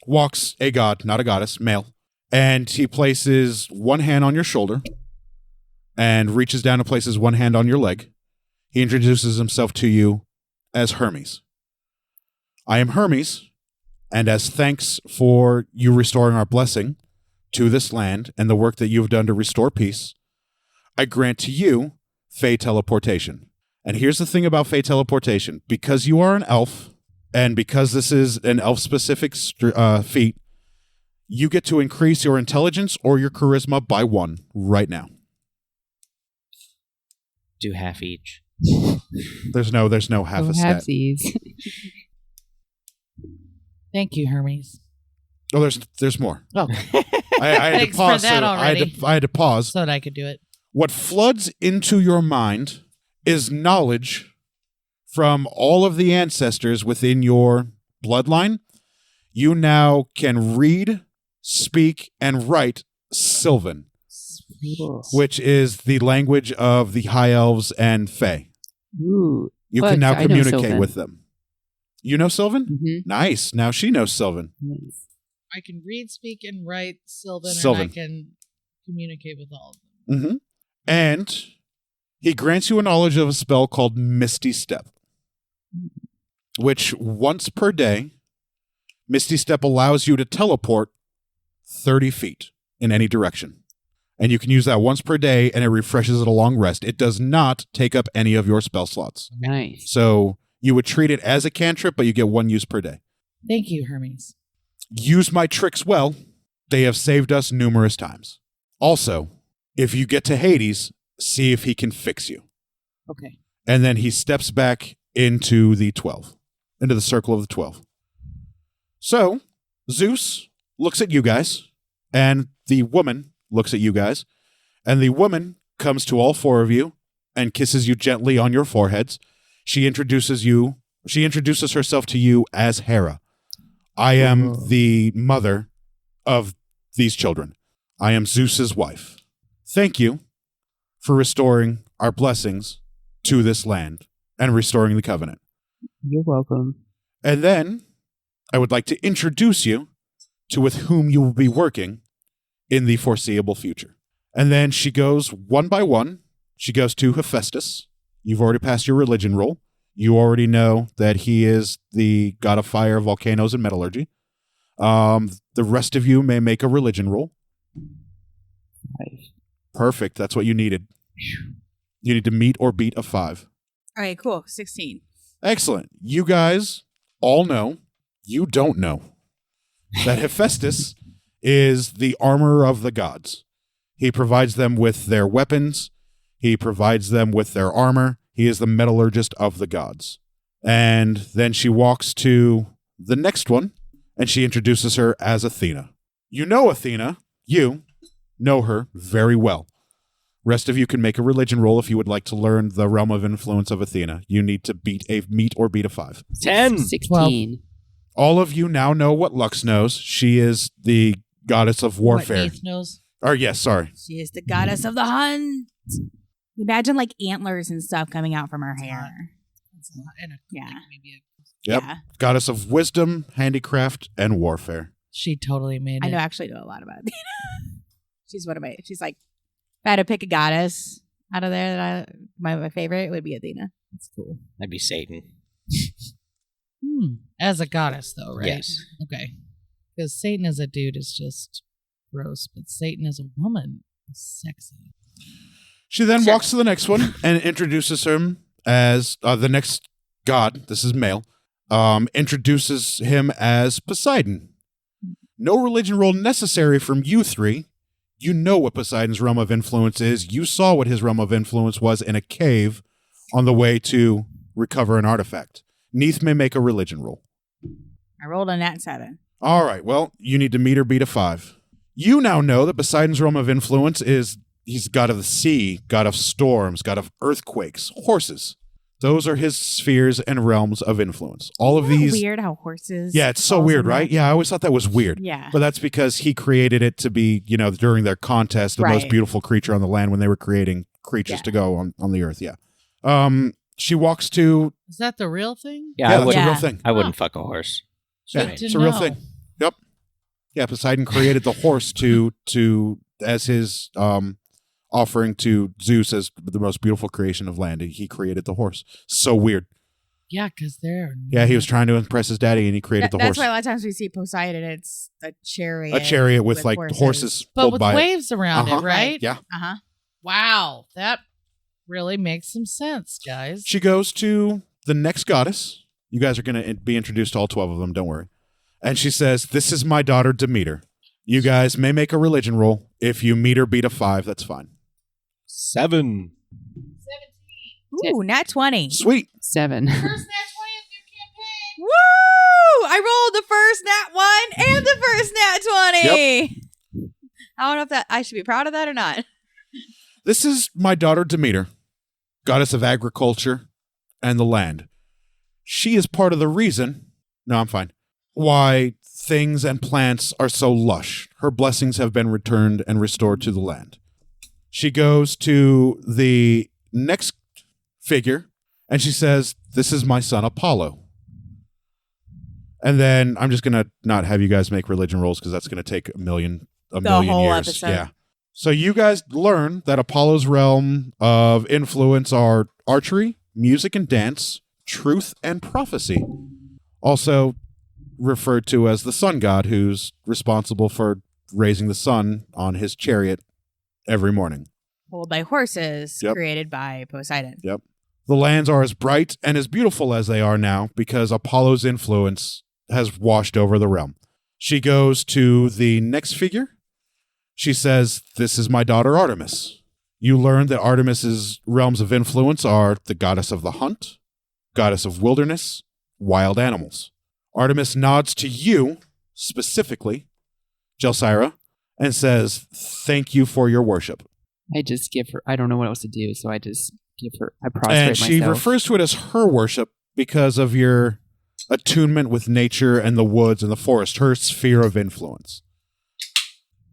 walks a god, not a goddess, male. And he places one hand on your shoulder and reaches down and places one hand on your leg. He introduces himself to you as Hermes. I am Hermes, and as thanks for you restoring our blessing to this land and the work that you have done to restore peace, I grant to you Fey teleportation. And here's the thing about Fey teleportation. Because you are an elf, and because this is an elf-specific feat, you get to increase your intelligence or your charisma by 1 right now. Do half each. There's no half a stat. Halfsies. Thank you, Hermes. Oh, there's more. Oh, I had to Thanks for pause. that already. I had to pause. so that I could do it. What floods into your mind is knowledge from all of the ancestors within your bloodline. You now can read, speak, and write Sylvan, which is the language of the High Elves and Fae. Ooh. You But can now I know communicate Sylvan. with them. You know Sylvan? Mhm. Nice. Now she knows Sylvan. Nice. I can read, speak, and write Sylvan, Sylvan. and I can communicate with all of them. Mm-hmm. And he grants you a knowledge of a spell called Misty Step, which once per day, Misty Step allows you to teleport 30 feet in any direction. And you can use that once per day, and it refreshes it a long rest. It does not take up any of your spell slots. Nice. So you would treat it as a cantrip, but you get 1 use per day. Thank you, Hermes. Use my tricks well. They have saved us numerous times. Also, if you get to Hades, see if he can fix you. Okay. And then he steps back into the 12. into the circle of the 12. So, Zeus looks at you guys, and the woman looks at you guys, and the woman comes to all four of you and kisses you gently on your foreheads. She introduces herself to you as Hera. I am the mother of these children. I am Zeus's wife. Thank you for restoring our blessings to this land and restoring the covenant. You're welcome. And then I would like to introduce you to with whom you will be working in the foreseeable future. And then she goes one by one. She goes to Hephaestus. You've already passed your religion roll. You already know that he is the god of fire, volcanoes, and metallurgy. The rest of you may make a religion roll. Nice. Perfect. That's what you needed. You need to meet or beat a 5. All right, cool. 16. Excellent. You guys all know, you don't know, that Hephaestus is the armor of the gods. He provides them with their weapons. He provides them with their armor. He is the metallurgist of the gods. And then she walks to the next one, and she introduces her as Athena. You know Athena. You know her very well. Rest of you can make a religion roll if you would like to learn the realm of influence of Athena. You need to meet or beat a 5. 10. 16. All of you now know what Lux knows. She is the goddess of warfare. What Neith knows? Or yes, sorry. She is the goddess of the hunt. Imagine like antlers and stuff coming out from her hair. Yeah. Yep. Yeah. Goddess of wisdom, handicraft, and warfare. She totally made it. I know actually know a lot about Athena. She's like, if I had to pick a goddess out of there that my favorite would be Athena. That's cool. That'd be Satan. As a goddess, though, right? Yes. Okay. Because Satan as a dude is just gross, but Satan as a woman is sexy. She then walks to the next one and introduces him as the next god. This is male. Introduces him as Poseidon. No religion roll necessary from you three. You know what Poseidon's realm of influence is. You saw what his realm of influence was in a cave on the way to recover an artifact. Neith may make a religion roll. I rolled a nat 7. All right, well, you need to meet or beat a 5. You now know that Poseidon's realm of influence is he's god of the sea, god of storms, god of earthquakes, horses. Those are his spheres and realms of influence. All of Isn't that these... weird how horses... Yeah, it's so falls weird, in right? that? Yeah, I always thought that was weird. Yeah. But that's because he created it to be, during their contest, the most Right. beautiful creature on the land when they were creating creatures to go on the earth, yeah. She walks to... Is that the real thing? Yeah, that's a Yeah. real thing. I wouldn't fuck a horse. Yeah, Good to it's a real know. thing. Yep. Yeah, Poseidon created the horse to as his offering to Zeus as the most beautiful creation of land. He created the horse. So weird. Yeah, because they're... Yeah, he was trying to impress his daddy, and he created the That's horse. why a lot of times we see Poseidon, it's a chariot. A chariot with like horses But pulled with by it. waves around Uh-huh. it, right? Yeah. Uh-huh. Wow. That really makes some sense, guys. She goes to the next goddess. You guys are going to be introduced to all 12 of them, don't worry. And she says, "This is my daughter Demeter. You guys may make a religion roll. If you meet or beat a 5, that's fine." 7. Ooh, nat 20. Sweet. 7. First nat 20 of your campaign. Woo! I rolled the first nat 1 and the first nat 20. I don't know if that I should be proud of that or not. This is my daughter Demeter, goddess of agriculture and the land. She is part of the reason, no, I'm fine, why things and plants are so lush. Her blessings have been returned and restored to the land. She goes to the next figure and she says, "This is my son Apollo." And then I'm just going to not have you guys make religion rolls because that's going to take a million whole years. episode. Yeah. So you guys learn that Apollo's realm of influence are archery, music and dance, truth and prophecy. Also referred to as the sun god, who's responsible for raising the sun on his chariot every morning. Pulled by horses, Yep. created by Poseidon. Yep. The lands are as bright and as beautiful as they are now because Apollo's influence has washed over the realm. She goes to the next figure. She says, "This is my daughter Artemis." You learn that Artemis's realms of influence are the goddess of the hunt, goddess of wilderness, wild animals. Artemis nods to you, specifically, Gelsira, and says, "Thank you for your worship." I just give her. I don't know what else to do, so I just give her. I prostrate And she myself. refers to it as her worship because of your attunement with nature and the woods and the forest, her sphere of influence.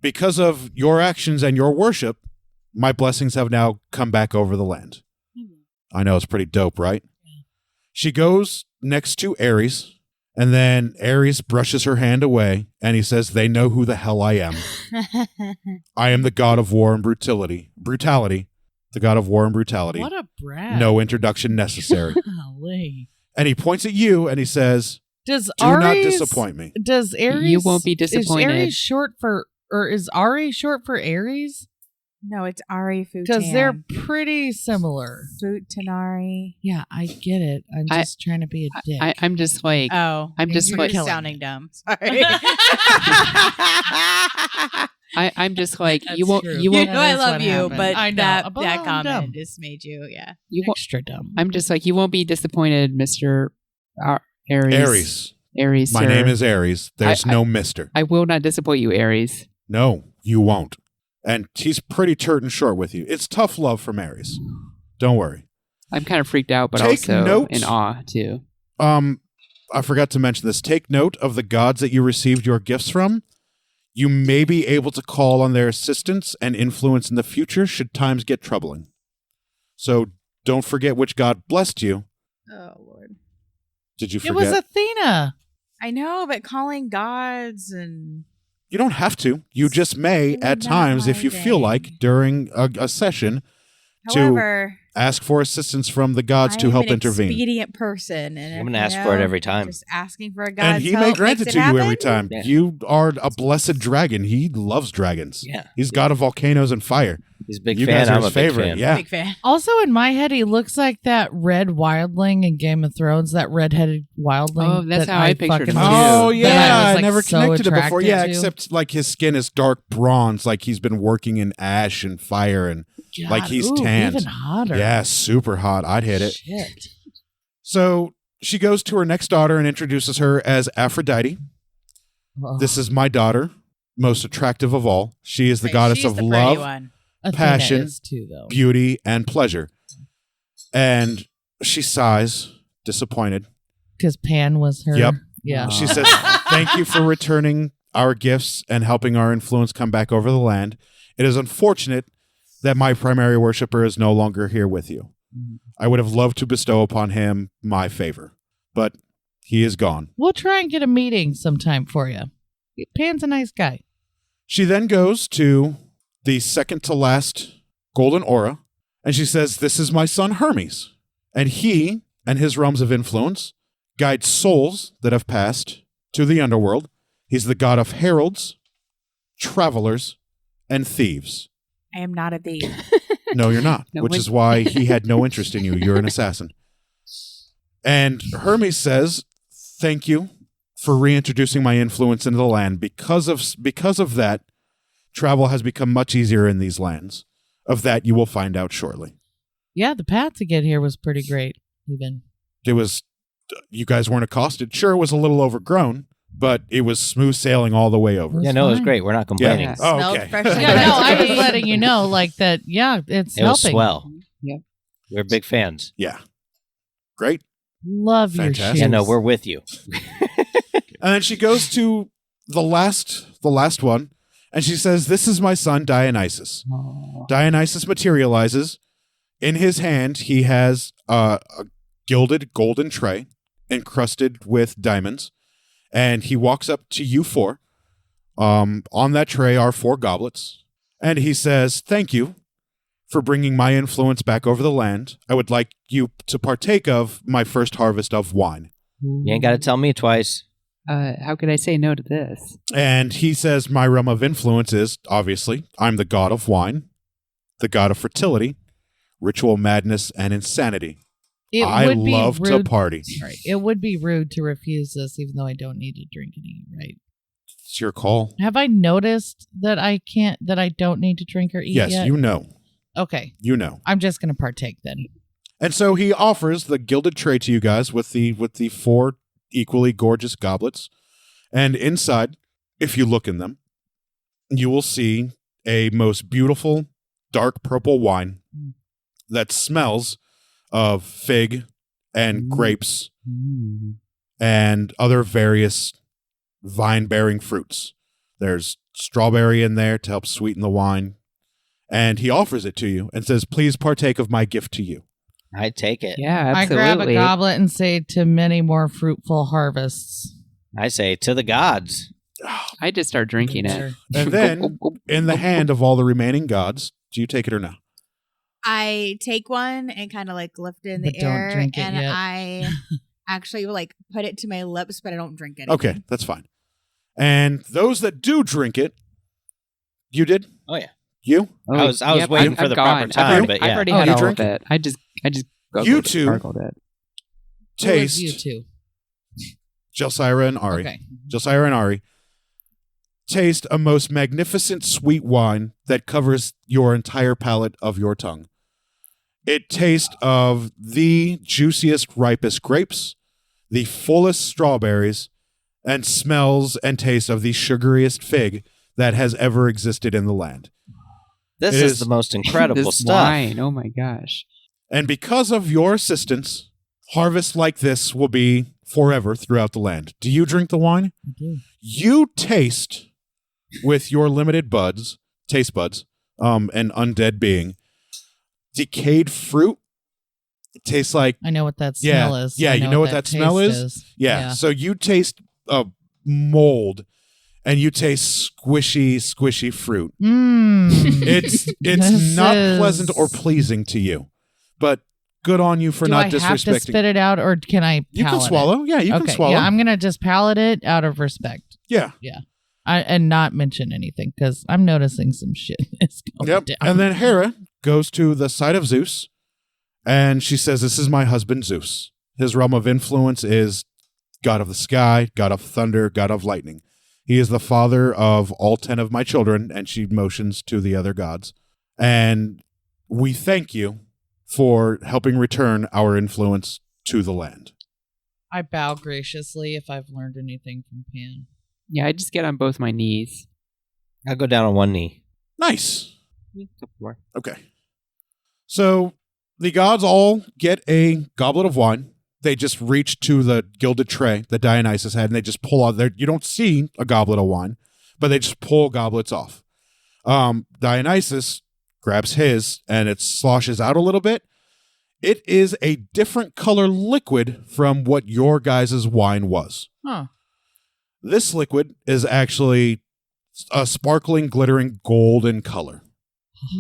Because of your actions and your worship, my blessings have now come back over the land. I know, it's pretty dope, right? She goes next to Ares, and then Ares brushes her hand away, and he says, "They know who the hell I am. I am the god of war and brutality. The god of war and brutality. What a brat. No introduction necessary." Golly. And he points at you, and he says, Does "Do Ares, not disappoint me." Does Ares... You won't be disappointed. Is Ares short for... Or is Ari short for Ares? No, it's Ari Futan. Because they're pretty similar. Futanari. Yeah, I get it. I'm just trying to be a dick. I'm just like. Oh, I'm just you're like sounding dumb. Sorry. I'm just like That's you won't. true. You You won't. know I That is love what you, happened. but I know. that But that I'm comment dumb. just made you, yeah. You won't. Extra dumb. I'm just like you won't be disappointed, Mister Aries. Ares. Aries. My sir. name is Ares. There's no mister. I will not disappoint you, Aries. No, you won't. And he's pretty turtle short with you. It's tough love from Ares. Don't worry. I'm kind of freaked out, but Take also note. in awe too. I forgot to mention this. Take note of the gods that you received your gifts from. You may be able to call on their assistance and influence in the future should times get troubling. So don't forget which god blessed you. Oh Lord. Did you It forget? was Athena. I know, but calling gods and You don't have to. You just may Really at not times, if my you feel day. like, during a session, however, ask for assistance from the gods to I'm help an intervene. expedient person, and I'm if, gonna ask for it every time. Just asking for a god's And he help may grant makes it to you every happen. time. Yeah. You are a blessed dragon. He loves dragons. Yeah. He's god of volcanoes and fire. He's a big You fan. guys are I'm his a big favorite. fan. Yeah. Big fan. Also, in my head, he looks like that red wildling in Game of Thrones, that red-headed wildling. Oh, that's that how I pictured fucking him, too. too. Oh, That yeah. was, I like, never so connected it before. attracted Yeah, to. except like his skin is dark bronze, like he's been working in ash and fire, and God, like he's ooh, tanned. Even hotter. Yeah, super hot. I'd hit it. Shit. So she goes to her next daughter and introduces her as Aphrodite. Oh, This is my daughter, most attractive of all. She is the Right, goddess she's of the pretty love, one. Athena passion, is too, though. beauty, and pleasure. And she sighs, disappointed. Because Pan was her. Yep. Yeah. She says, "Thank you for returning our gifts and helping our influence come back over the land. It is unfortunate that my primary worshiper is no longer here with you. I would have loved to bestow upon him my favor, but he is gone." We'll try and get a meeting sometime for you. Pan's a nice guy. She then goes to the second to last golden aura, and she says, "This is my son Hermes, and he and his realms of influence guide souls that have passed to the underworld. He's the god of heralds, travelers, and thieves." I am not a thief. No, you're not, No, which wait. is why he had no interest in you. You're an assassin. And Hermes says, "Thank you for reintroducing my influence into the land. Because of that, travel has become much easier in these lands. Of that, you will find out shortly." Yeah, the path to get here was pretty great, even. It was, you guys weren't accosted. Sure, it was a little overgrown, but it was smooth sailing all the way over. It Yeah, no, it was fine. great. We're not complaining. Yeah. Oh, Smelled okay. fresh and Yeah, no, I was great. letting you know, like that. Yeah, it's It was helping. swell. Yep. We're big fans. Yeah. Great. Love Fantastic. your shoes. Yeah, no, we're with you. And then she goes to the last one, and she says, "This is my son Dionysus." Oh. Dionysus materializes. In his hand, he has a gilded golden tray encrusted with diamonds, and he walks up to you four. On that tray are 4 goblets, and he says, "Thank you for bringing my influence back over the land. I would like you to partake of my first harvest of wine." You ain't got to tell me twice. How could I say no to this? And he says, "My realm of influence is, obviously, I'm the god of wine, the god of fertility, ritual madness, and insanity. It I would be love to rude. party." Right. It would be rude to refuse this, even though I don't need to drink any. Right? It's your call. Have I noticed that I don't need to drink or eat Yes, yet? you know. Okay, You know. I'm just gonna partake then. And so he offers the gilded tray to you guys with the 4 equally gorgeous goblets. And inside, if you look in them, you will see a most beautiful dark purple wine that smells of fig and grapes and other various vine-bearing fruits. There's strawberry in there to help sweeten the wine. And he offers it to you and says, please partake of my gift to you. I take it. Yeah, I absolutely. grab a goblet and say, to many more fruitful harvests. I say, to the gods. I just start drinking it. And then, in the hand of all the remaining gods, do you take it or no? I take one and kind of like lift it in the But don't air, drink it and yet. I actually like put it to my lips, but I don't drink it. Okay, that's fine. And those that do drink it, you did? Oh, yeah. You? Oh, I was waiting I've for the gone. proper time, but I've yeah. already Oh, had you all drink of it. I just You two gargled it. Taste You two. Jelsira and Ari. Okay. Jelsira and Ari taste a most magnificent sweet wine that covers your entire palate of your tongue. It tastes of the juiciest, ripest grapes, the fullest strawberries, and smells and tastes of the sugariest fig that has ever existed in the land. This It is is- the most incredible This stuff. wine. Oh my gosh. And because of your assistance, harvests like this will be forever throughout the land. Do you drink the wine? I do. You taste with your limited taste buds, an undead being, decayed fruit. It tastes like, I know what that Yeah, smell is. yeah, I you know what that smell taste is? Yeah. So you taste mold, and you taste squishy fruit. Mm. It's This not is- pleasant or pleasing to you, but good on you for Do not I have to disrespecting. spit it out, or can I? You can palate it? swallow. Yeah, you Okay, can swallow. yeah, I'm gonna just palate it out of respect. Yeah. And not mention anything because I'm noticing some shit is going Yep. down. And then Hera goes to the side of Zeus, and she says, "This is my husband Zeus. His realm of influence is god of the sky, god of thunder, god of lightning. He is the father of all 10 of my children," and she motions to the other gods. "And we thank you for helping return our influence to the land." I bow graciously if I've learned anything from Pan. Yeah, I just get on both my knees. I'll go down on one knee. Nice. Couple more. Okay. So the gods all get a goblet of wine. They just reach to the gilded tray that Dionysus had, and they just pull out there. You don't see a goblet of wine, but they just pull goblets off. Dionysus grabs his, and it sloshes out a little bit. It is a different color liquid from what your guys' wine was. Huh. This liquid is actually a sparkling, glittering gold in color.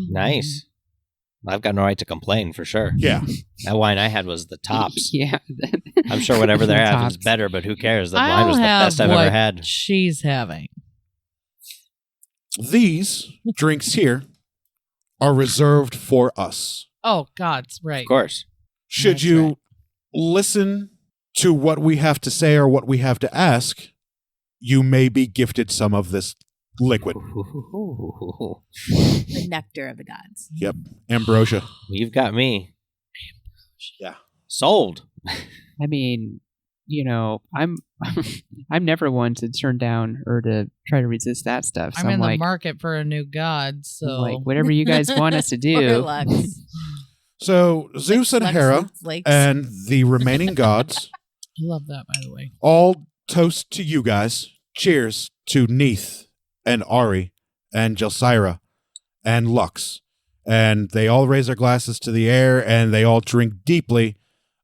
Nice. I've got no right to complain for sure. Yeah. That wine I had was the tops. Yeah. I'm sure whatever they're having is Tops. better, but who cares? That wine I'll was the have best I've what ever had. she's having. These drinks here are reserved for us. Oh, God's right. Of course. Should That's you right. listen to what we have to say or what we have to ask, you may be gifted some of this liquid. The nectar of the gods. Yep. Ambrosia. You've got me. Yeah. Sold. I mean, I'm I'm never one to turn down or to try to resist that stuff. So I'm in like, the market for a new god, so like whatever you guys want us to Poor do. Lux. So Zeus and Lux Hera Lakes. and the remaining gods I love that, by the way. all toast to you guys. Cheers to Neith and Ari and Jelsira and Lux. And they all raise their glasses to the air, and they all drink deeply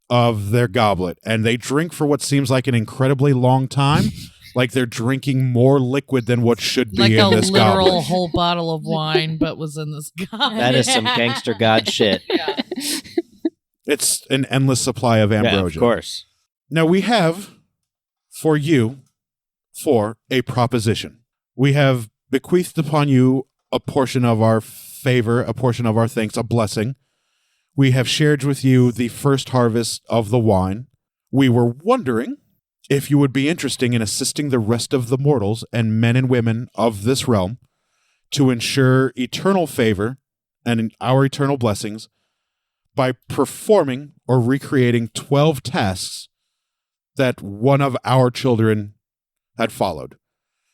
of their goblet. And they drink for what seems like an incredibly long time, like they're drinking more liquid than what should be Like a in this literal goblet. whole bottle of wine, but was in this god. That is some gangster god shit. Yeah. It's an endless supply of Yeah, ambrosia. of course. Now we have for you for a proposition. We have bequeathed upon you a portion of our favor, a portion of our thanks, a blessing. We have shared with you the first harvest of the wine. We were wondering if you would be interested in assisting the rest of the mortals and men and women of this realm to ensure eternal favor and our eternal blessings by performing or recreating 12 tasks that one of our children had followed.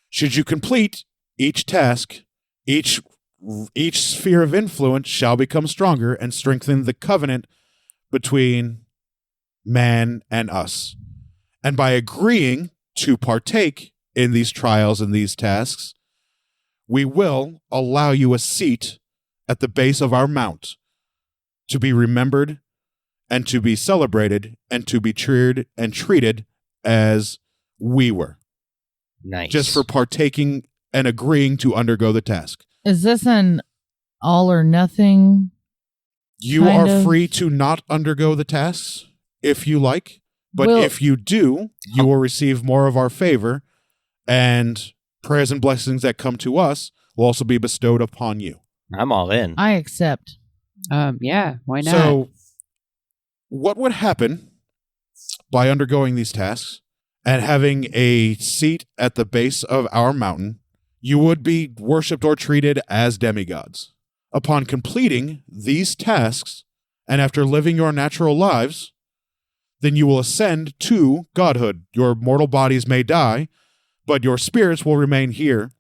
Should you complete each task, each sphere of influence shall become stronger and strengthen the covenant between man and us. And by agreeing to partake in these trials and these tasks, we will allow you a seat at the base of our mount to be remembered and to be celebrated and to be cheered and treated as we were. Nice. Just for partaking and agreeing to undergo the task. Is this an all or nothing? You Kind are of. free to not undergo the tasks if you like, but Well- if you do, you will receive more of our favor, and prayers and blessings that come to us will also be bestowed upon you. I'm all in. I accept. Yeah, why not? So, what would happen by undergoing these tasks and having a seat at the base of our mountain? You would be worshipped or treated as demigods. Upon completing these tasks, and after living your natural lives, then you will ascend to godhood. Your mortal bodies may die, but your spirits will remain here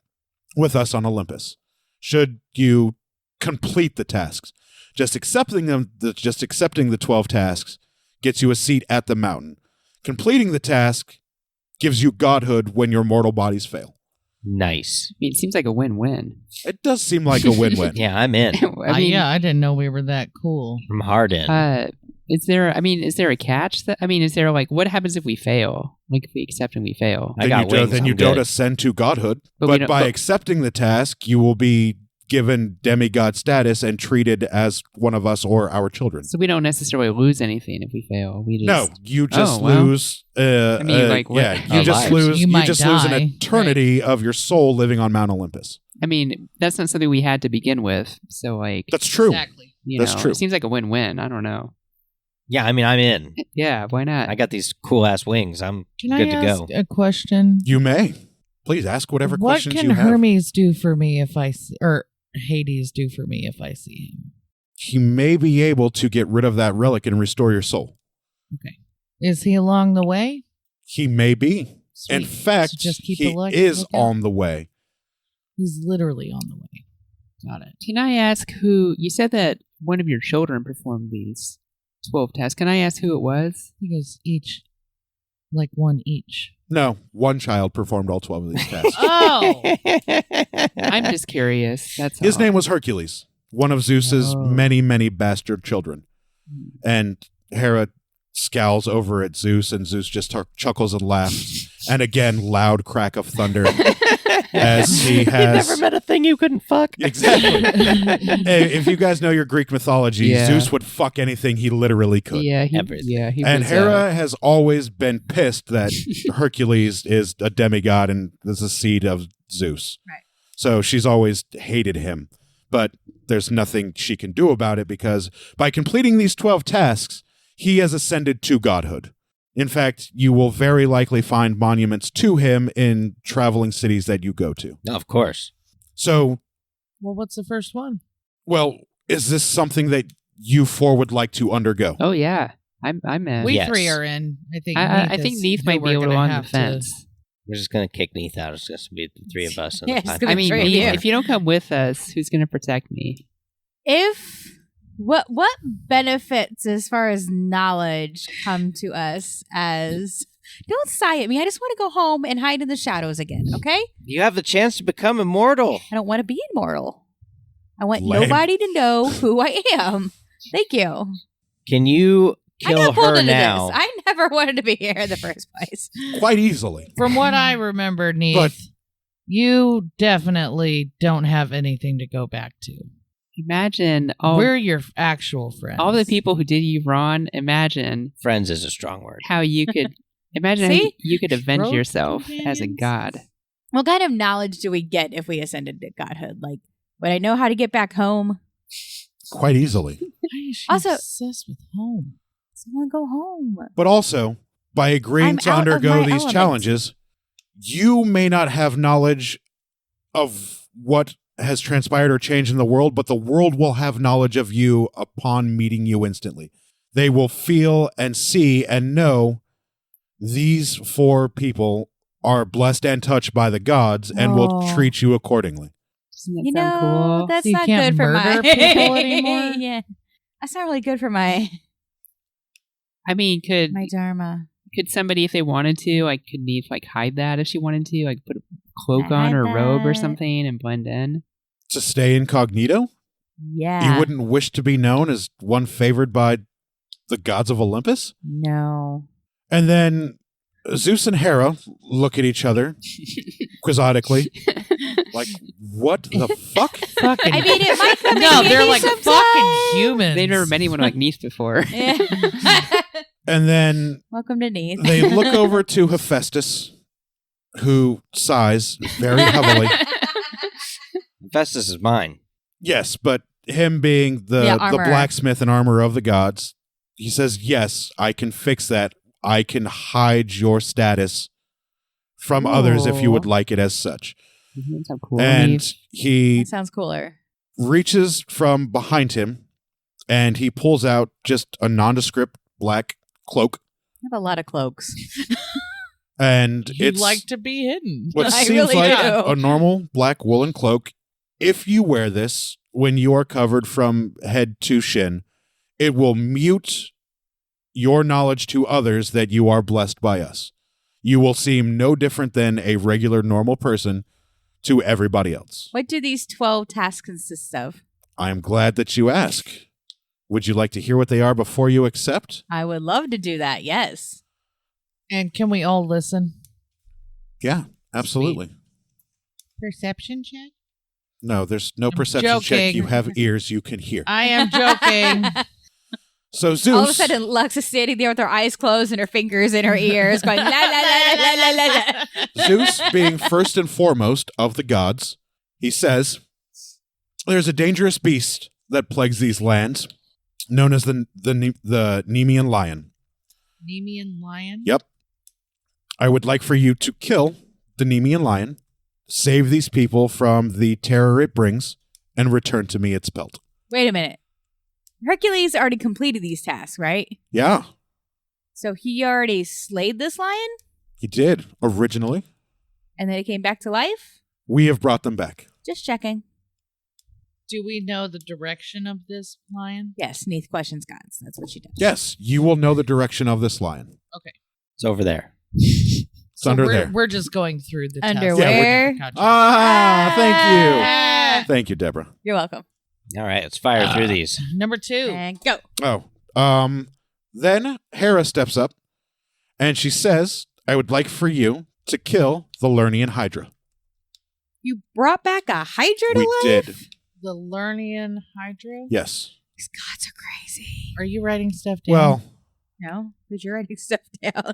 with us on Olympus. Should you complete the tasks, just accepting the 12 tasks gets you a seat at the mountain. Completing the task gives you godhood when your mortal bodies fail. Nice. I mean, it seems like a win-win. It does seem like a win-win. Yeah, I'm in. I mean, I didn't know we were that cool. I'm hard in. is there a catch? Is there like, what happens if we fail? Like, if we accept and we fail? I got wings, Then I'm you don't good. ascend to godhood. But we But don't- by but- accepting the task, you will be given demigod status and treated as one of us or our children. So we don't necessarily lose anything if we fail. We just No, you just Oh, well. lose. I mean, like, what- yeah, Our you just lives. lose. You You, might just lose an die, eternity of your soul living on Mount Olympus. I mean, that's not something we had to begin with. So, like, That's true. Exactly. That's true. It seems like a win-win. I don't know. Yeah, I mean, I'm in. Yeah, why not? I got these cool-ass wings. I'm Can good I to ask go. a question? You may. Please ask whatever What questions can you have. Hermes do for me if or Hades do for me if I see him? He may be able to get rid of that relic and restore your soul. Okay. Is he along the way? He may be. In Sweet. fact, So just keep he a look. is lookout? on the way. He's literally on the way. Got it. Can I ask who? You said that one of your children performed these 12 tasks. Can I ask who it was? Because each, like one each. No, one child performed all 12 of these tasks. Oh, I'm just curious. That's His all. name was Hercules, one of Zeus's Oh. many, many bastard children. And Hera scowls over at Zeus, and Zeus just chuckles and laughs. And again, loud crack of thunder as he You has. never met a thing you couldn't fuck. Exactly. Hey, if you guys know your Greek mythology, Yeah. Zeus would fuck anything he literally could. Yeah, Everything. he And was, Hera has always been pissed that Hercules is a demigod and is a seed of Zeus. Right. So she's always hated him. But there's nothing she can do about it because by completing these 12 tasks, he has ascended to godhood. In fact, you will very likely find monuments to him in traveling cities that you go to. No, of course. So, well, what's the first one? well, is this something that you four would like to undergo? Oh yeah, I'm in. We Yes. three are in. I think. I think is Neith who might be we're able to gonna on the have to- fence. We're just gonna kick Neith out. It's just gonna be the three of us. And Yeah, the it's gonna I be mean, great, Neith, yeah. if you don't come with us, who's going to protect me? What benefits as far as knowledge come to us as don't sigh at me. I just want to go home and hide in the shadows again, okay? You have the chance to become immortal. I don't want to be immortal. I want Lame. nobody to know who I am. Thank you. Can you I kill got pulled her into now? this. I never wanted to be here in the first place. Quite easily. From what I remember, Neith, But- you definitely don't have anything to go back to. Imagine all We're your actual friends. the people who did you wrong. Imagine Friends is a strong word. how you could imagine how See? you could avenge Road yourself as a companions? god. What kind of knowledge do we get if we ascended to godhood? Like, would I know how to get back home? Quite easily. Why is she Also- obsessed with home? Someone go home. But also, by agreeing I'm to out of undergo my these element. challenges, you may not have knowledge of what has transpired or changed in the world, but the world will have knowledge of you upon meeting you instantly. They will feel and see and know these 4 people are blessed and touched by the gods and will Oh. treat you accordingly. Doesn't that You sound know, cool? that's So you not can't good for my murder people anymore? Yeah, that's not really good for my I mean, could dharma. somebody, if they wanted to, like, could Neith like hide that if she wanted to, like put a cloak Can I on or hide robe or that? something and blend in? To stay incognito? Yeah. You wouldn't wish to be known as one favored by the gods of Olympus? No. And then Zeus and Hera look at each other quixotically, like, what the fuck? Fucking. I mean, it might come in no, they're handy like sometime. fucking humans. They've never met anyone like Neith before. Yeah. And then Welcome to Neith. they look over to Hephaestus, who sighs very heavily. Festus is mine. Yes, but him being the Yeah, armor. blacksmith and armor of the gods, he says, yes, I can fix that. I can hide your status from others if you would like it as such. That's how cool. And Neith. he That sounds cooler. reaches from behind him and he pulls out just a nondescript black cloak. I have a lot of cloaks. And You it's like to be hidden. what I seems really like do. a normal black woolen cloak. If you wear this when you are covered from head to shin, it will mute your knowledge to others that you are blessed by us. You will seem no different than a regular normal person to everybody else. What do these 12 tasks consist of? I am glad that you ask. Would you like to hear what they are before you accept? I would love to do that, yes. And can we all listen? Yeah, absolutely. Perception check? No, there's no I'm perception check. joking. You have ears you can hear. I am joking. So Zeus, All of a sudden, Lux is standing there with her eyes closed and her fingers in her ears going, la, la, la, la, la, la, la. Zeus being first and foremost of the gods, he says, there's a dangerous beast that plagues these lands, known as the Nemean lion. Nemean lion? Yep. I would like for you to kill the Nemean lion, save these people from the terror it brings, and return to me its pelt. Wait a minute. Hercules already completed these tasks, right? Yeah, So he already slayed this lion? he did originally. And then it came back to life? We have brought them back. Just checking. Do we know the direction of this lion? Yes, Neith questions gods. That's what she does. Yes, you will know the direction of this lion. It's over there. It's under we're, there. We're just going through the Underwear. Test. Gotcha. Thank you. Thank you, Deborah. You're welcome. All right, let's fire through these. Number 2. And go. Then Hera steps up and she says, I would like for you to kill the Lernian Hydra. You brought back a Hydra to We life? did. The Lernian Hydra? Yes. These gods are crazy. Are you writing stuff down? Well, No? Because you're writing stuff down.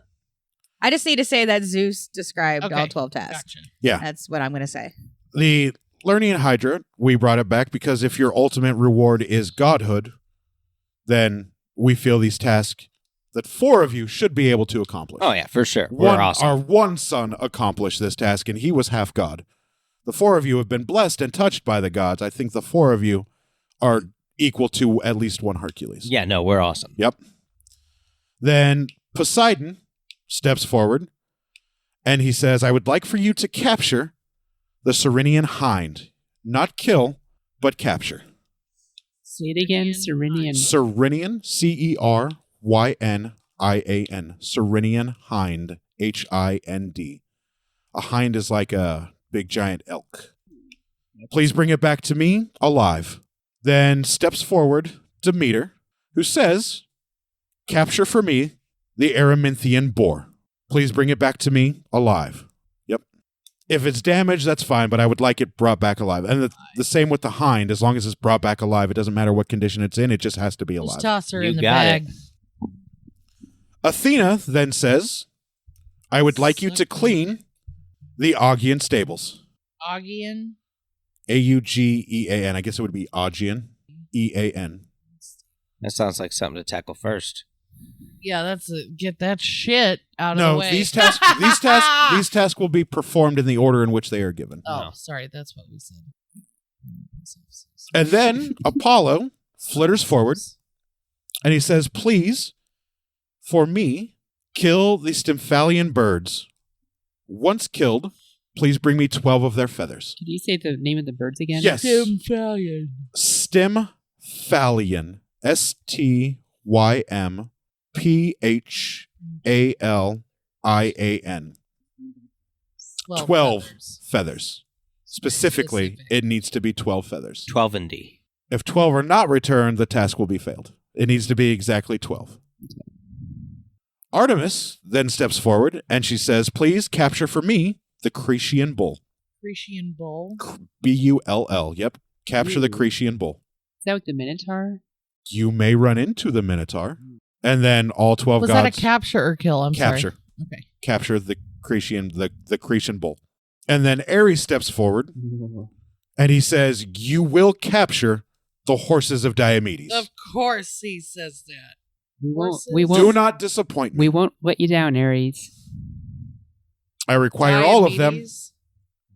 I just need to say that Zeus described Okay, all 12 tasks. Gotcha. yeah. That's what I'm going to say. The Lernian Hydra, we brought it back because if your ultimate reward is godhood, then we feel these tasks that 4 of you should be able to accomplish. Oh, yeah, for sure. We're awesome. Our one son accomplished this task, and he was half god. The 4 of you have been blessed and touched by the gods. I think the 4 of you are equal to at least one Hercules. Yeah, no, we're awesome. Yep. Then Poseidon steps forward, and he says, I would like for you to capture the Cyrenian hind. Not kill, but capture. Say it again, Serenian. Cyrenian, Cerynyan, Cyrenian hind, Hind. A hind is like a big giant elk. Please bring it back to me alive. Then steps forward Demeter, who says, capture for me the Erymanthian boar. Please bring it back to me alive. Yep. If it's damaged, that's fine, but I would like it brought back alive. And the same with the hind. As long as it's brought back alive, it doesn't matter what condition it's in. It just has to be alive. Just toss her You in the got bag. Athena then says, I would like you to clean the Augean stables. Augean? Augean. I guess it would be Augean. Ean. That sounds like something to tackle first. Yeah, that's get that shit out of the No, way. these tasks will be performed in the order in which they are given. Oh, No. sorry, that's what we said. And then Apollo flitters forward and he says, please, for me, kill the Stymphalian birds. Once killed, please bring me 12 of their feathers. Could you say the name of the birds again? Yes. Stymphalian. Stymphalian. Stymphalian. 12 feathers. Specifically, it needs to be 12 feathers. 12 and D. If 12 are not returned, the task will be failed. It needs to be exactly 12. Artemis then steps forward and she says, please capture for me the Cretan bull. Cretan bull. Bull. Yep. Capture the Cretan bull. Is that with the Minotaur? You may run into the Minotaur. And then all 12 Was gods. that a capture or kill? I'm capture. sorry. Okay. Capture the Cretan bull. And then Ares steps forward and he says, you will capture the horses of Diomedes. Of course he says that. We won't. Do not disappoint me. We won't let you down, Ares. I require all of them Diomedes?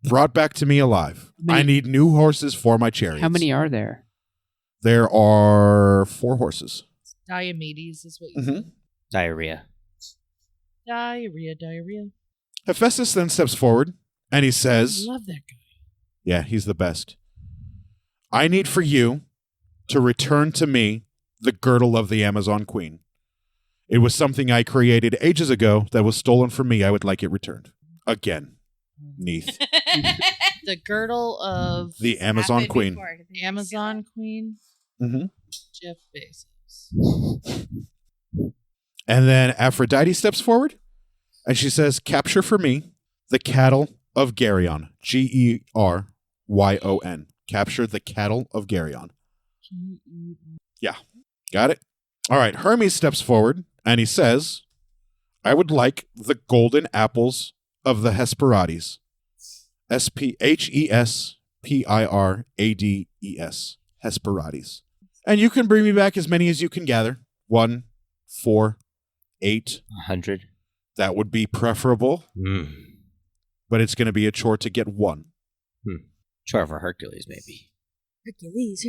brought back to me alive. Many- I need new horses for my chariots. How many are there? There are 4 horses. Diomedes is what you Mm-hmm. said. Diarrhea. Diarrhea. Hephaestus then steps forward and he I says, love that guy. yeah, he's the best. I need for you to return to me the girdle of the Amazon Queen. It was something I created ages ago that was stolen from me. I would like it returned. Again. Neath. The girdle of The Amazon Happened Queen. before. Did you Amazon Queen, Mm-hmm. Jeff Bezos. And then Aphrodite steps forward and she says, capture for me the cattle of Geryon. Geryon. Capture the cattle of Geryon. Yeah. Got it? All right. Hermes steps forward and he says, I would like the golden apples of the Hesperides. Hespirades. Hesperides. And you can bring me back as many as you can gather. 1, 4, 8. 100. That would be preferable, but it's going to be a chore to get 1. Chore for Hercules, maybe. Hercules.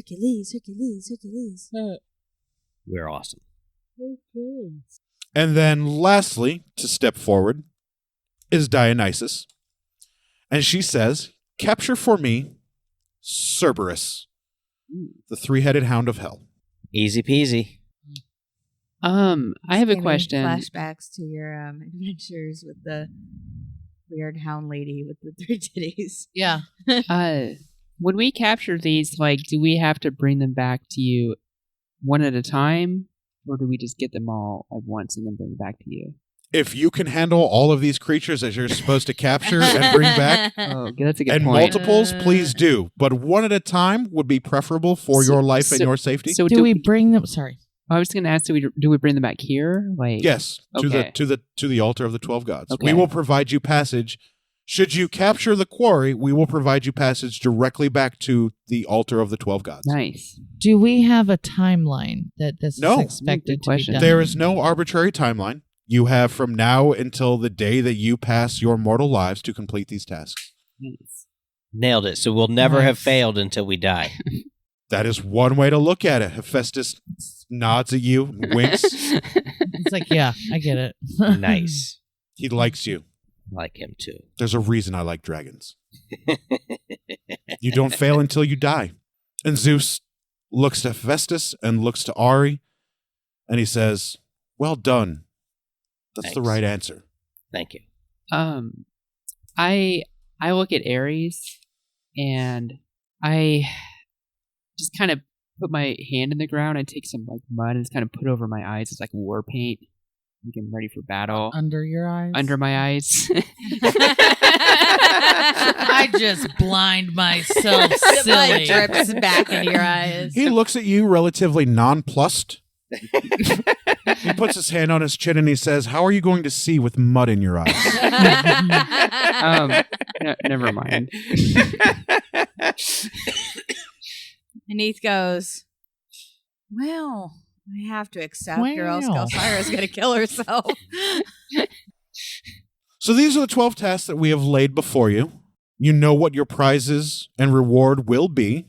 We're awesome. And then lastly, to step forward, is Dionysus. And she says, capture for me Cerberus, the 3-headed hound of hell. Easy peasy. I have a Giving question. Flashbacks to your adventures with the weird hound lady with the 3 titties. Yeah. When we capture these, like, do we have to bring them back to you one at a time, or do we just get them all at once and then bring them back to you? If you can handle all of these creatures as you're supposed to capture and bring back, Oh, okay, that's a good and point. multiples, please do. But 1 at a time would be preferable for So- your life and so- your safety. So Do we bring them? Sorry. I was going to ask, do we bring them back here? Like, Yes, Okay. to the altar of the 12 gods. Okay. We will provide you passage. Should you capture the quarry, we will provide you passage directly back to the altar of the 12 gods. Nice. Do we have a timeline that this No. is expected Good to be question. done? There is no arbitrary timeline. You have from now until the day that you pass your mortal lives to complete these tasks. Nice. Nailed it. So we'll never have Nice. failed until we die. That is one way to look at it. Hephaestus nods at you, winks. It's like, yeah, I get it. Nice. He likes you. Like him too. There's a reason I like dragons. You don't fail until you die. And Zeus looks to Hephaestus and looks to Ari, and he says, well done. That's the Thanks. right answer. Thank you. I look at Ares and I just kind of put my hand in the ground and take some like mud and just kind of put it over my eyes. It's like war paint. Like I'm ready for battle. Under your eyes? Under my eyes. I just blind myself The blood silly. drips back into your eyes. He looks at you relatively nonplussed. He puts his hand on his chin and he says, how are you going to see with mud in your eyes? Never mind. And Neith goes, well, I have to accept or else Wow. Gelsira's going to kill herself. So these are the 12 tasks that we have laid before you. You know what your prizes and reward will be.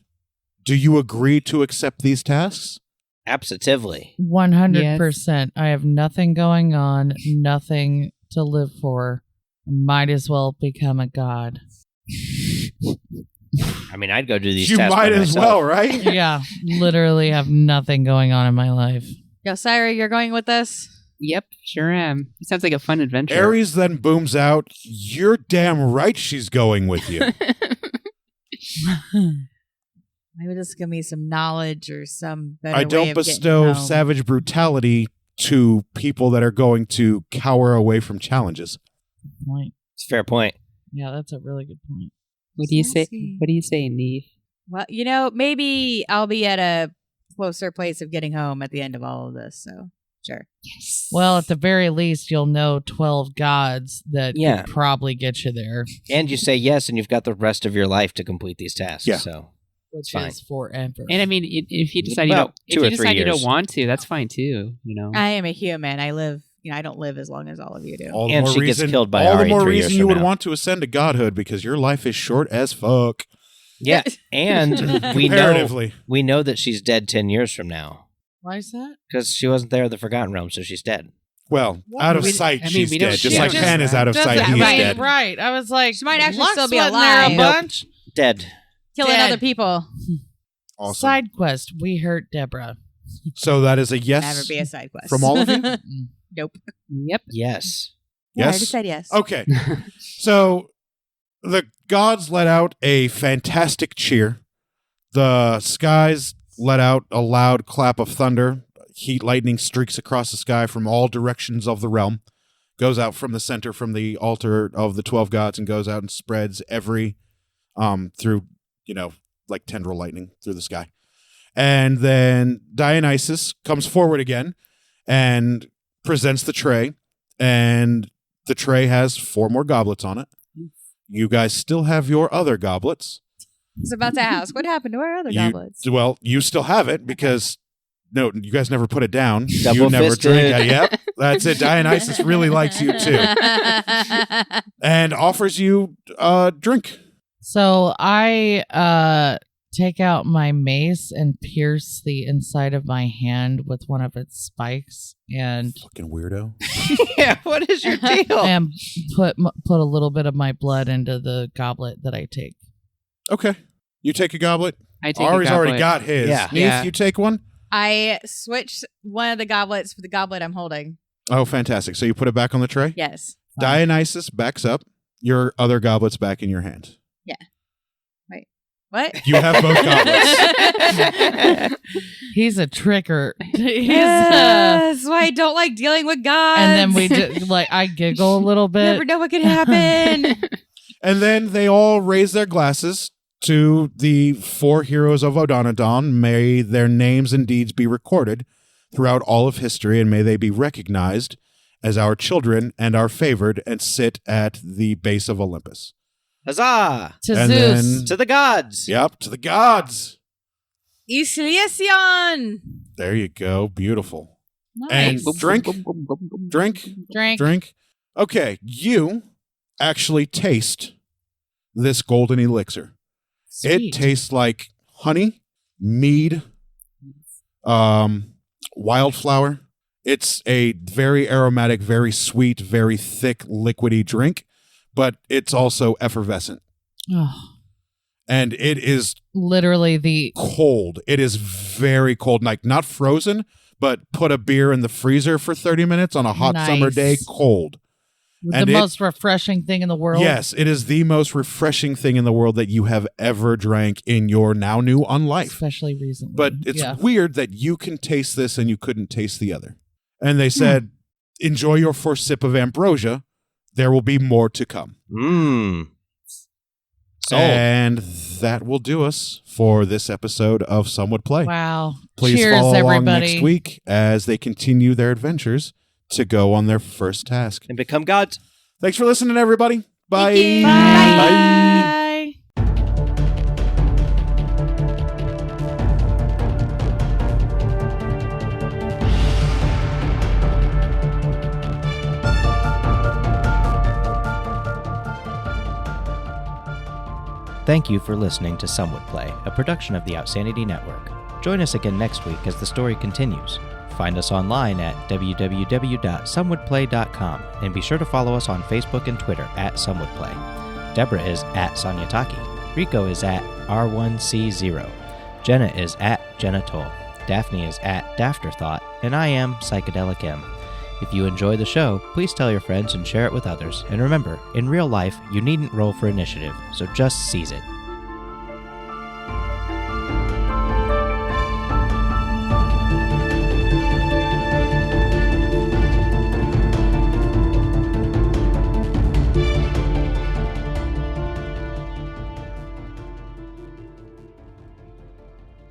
Do you agree to accept these tasks? Absolutely. 100%. I have nothing going on, nothing to live for. Might as well become a god. I mean, I'd go do these You tests might by as myself. well, right? Yeah, literally have nothing going on in my life. Yo, Syra, you're going with us? Yep, sure am. It sounds like a fun adventure. Ares then booms out, "You're damn right she's going with you." Maybe this is gonna be some knowledge or some better I way don't of bestow getting home. savage brutality to people that are going to cower away from challenges. Point. It's a fair point. Yeah, that's a really good point. What do you say? Sassy. What do you say, Neve? Well, maybe I'll be at a closer place of getting home at the end of all of this. So sure. Yes. Well, at the very least, you'll know 12 gods that Yeah. could probably get you there, And you say yes, and you've got the rest of your life to complete these tasks. Yeah. So which Fine. is forever. And I mean, if you decide Well, if 2 you or 3 decide you don't years. want to, that's fine too. You know. I am a human. I live. I don't live as long as all of you do. All the And more she gets reason, killed by all the Ari more 3 years reason you from would now. want to ascend to godhood because your life is short as fuck. yeah, and we know Comparatively. that she's dead 10 years from now Why is that? because she wasn't there in the Forgotten Realm, so she's dead. Well, out of We- sight, I mean, she's we don't dead. Just share like this, Pan is right? out of sight, he's right. dead. Right. I was like, She might actually Lux still be wasn't there alive. a Nope. bunch. Dead. Killing Dead. other people. Awesome. Side quest. We hurt Deborah. So that is a yes Never be a side quest from all of you? Nope. Yep. Yes. Yeah, I Yes? already said yes. Okay. So the gods let out a fantastic cheer. The skies let out a loud clap of thunder. Heat lightning streaks across the sky from all directions of the realm. Goes out from the center, from the altar of the 12 gods, and goes out and spreads every through, like tendril lightning through the sky. And then Dionysus comes forward again and presents the tray, and the tray has 4 more goblets on it. You guys still have your other goblets. I was about to ask, what happened to our other You- goblets? Well, you still have it because no, you guys never put it down. You Double never fisted. drink it. Yep, that's it. Dionysus really likes you too, and offers you a drink. So I take out my mace and pierce the inside of my hand with one of its spikes and Fucking weirdo. Yeah, what is your deal? and put a little bit of my blood into the goblet that I take. Okay, you take a goblet. I take Ari's a already goblet. got his. Yeah. Neith, Yeah. you take one. I switched one of the goblets for the goblet I'm holding. Oh, fantastic! So you put it back on the tray. Yes. Dionysus backs up. Your other goblet's back in your hand. What? You have both goblets. He's a tricker. He's, That's why I don't like dealing with gods. and then we just, I giggle a little bit. never know what could happen. And then they all raise their glasses to the 4 heroes of Odonodon. May their names and deeds be recorded throughout all of history, and may they be recognized as our children and our favored, and sit at the base of Olympus. Huzzah! To And Zeus. then- To the gods. Yep, to the gods. Isiliesion. There you go. Beautiful. Nice. And drink. Drink. Drink. Okay, you actually taste this golden elixir. It Sweet. tastes like honey, mead, wildflower. It's a very aromatic, very sweet, very thick, liquidy drink, but it's also effervescent. Oh, And it is literally the cold. It is very cold. Like, not frozen, but put a beer in the freezer for 30 minutes on a hot summer Nice. day, cold. And it- most refreshing thing in the world. Yes, it is the most refreshing thing in the world that you have ever drank in your now new unlife. Especially recently. But it's yeah. weird that you can taste this and you couldn't taste the other. And they said, enjoy your first sip of ambrosia. There will be more to come. Mmm. Sold. And that will do us for this episode of Some Would Play. Wow. Please Cheers, follow along everybody. next week as they continue their adventures to go on their first task. And become gods. Thanks for listening, everybody. Bye. you. Bye. Thank you for listening to Some Would Play, a production of the Outsanity Network. Join us again next week as the story continues. Find us online at www.somewouldplay.com and be sure to follow us on Facebook and Twitter at SomeWouldPlay. Deborah is at Sonyataki. Rico is at R1C0. Jenna is at Jenna Toll. Daphne is at Dafterthought. And I am Psychedelic M. If you enjoy the show, please tell your friends and share it with others. And remember, in real life, you needn't roll for initiative, so just seize it.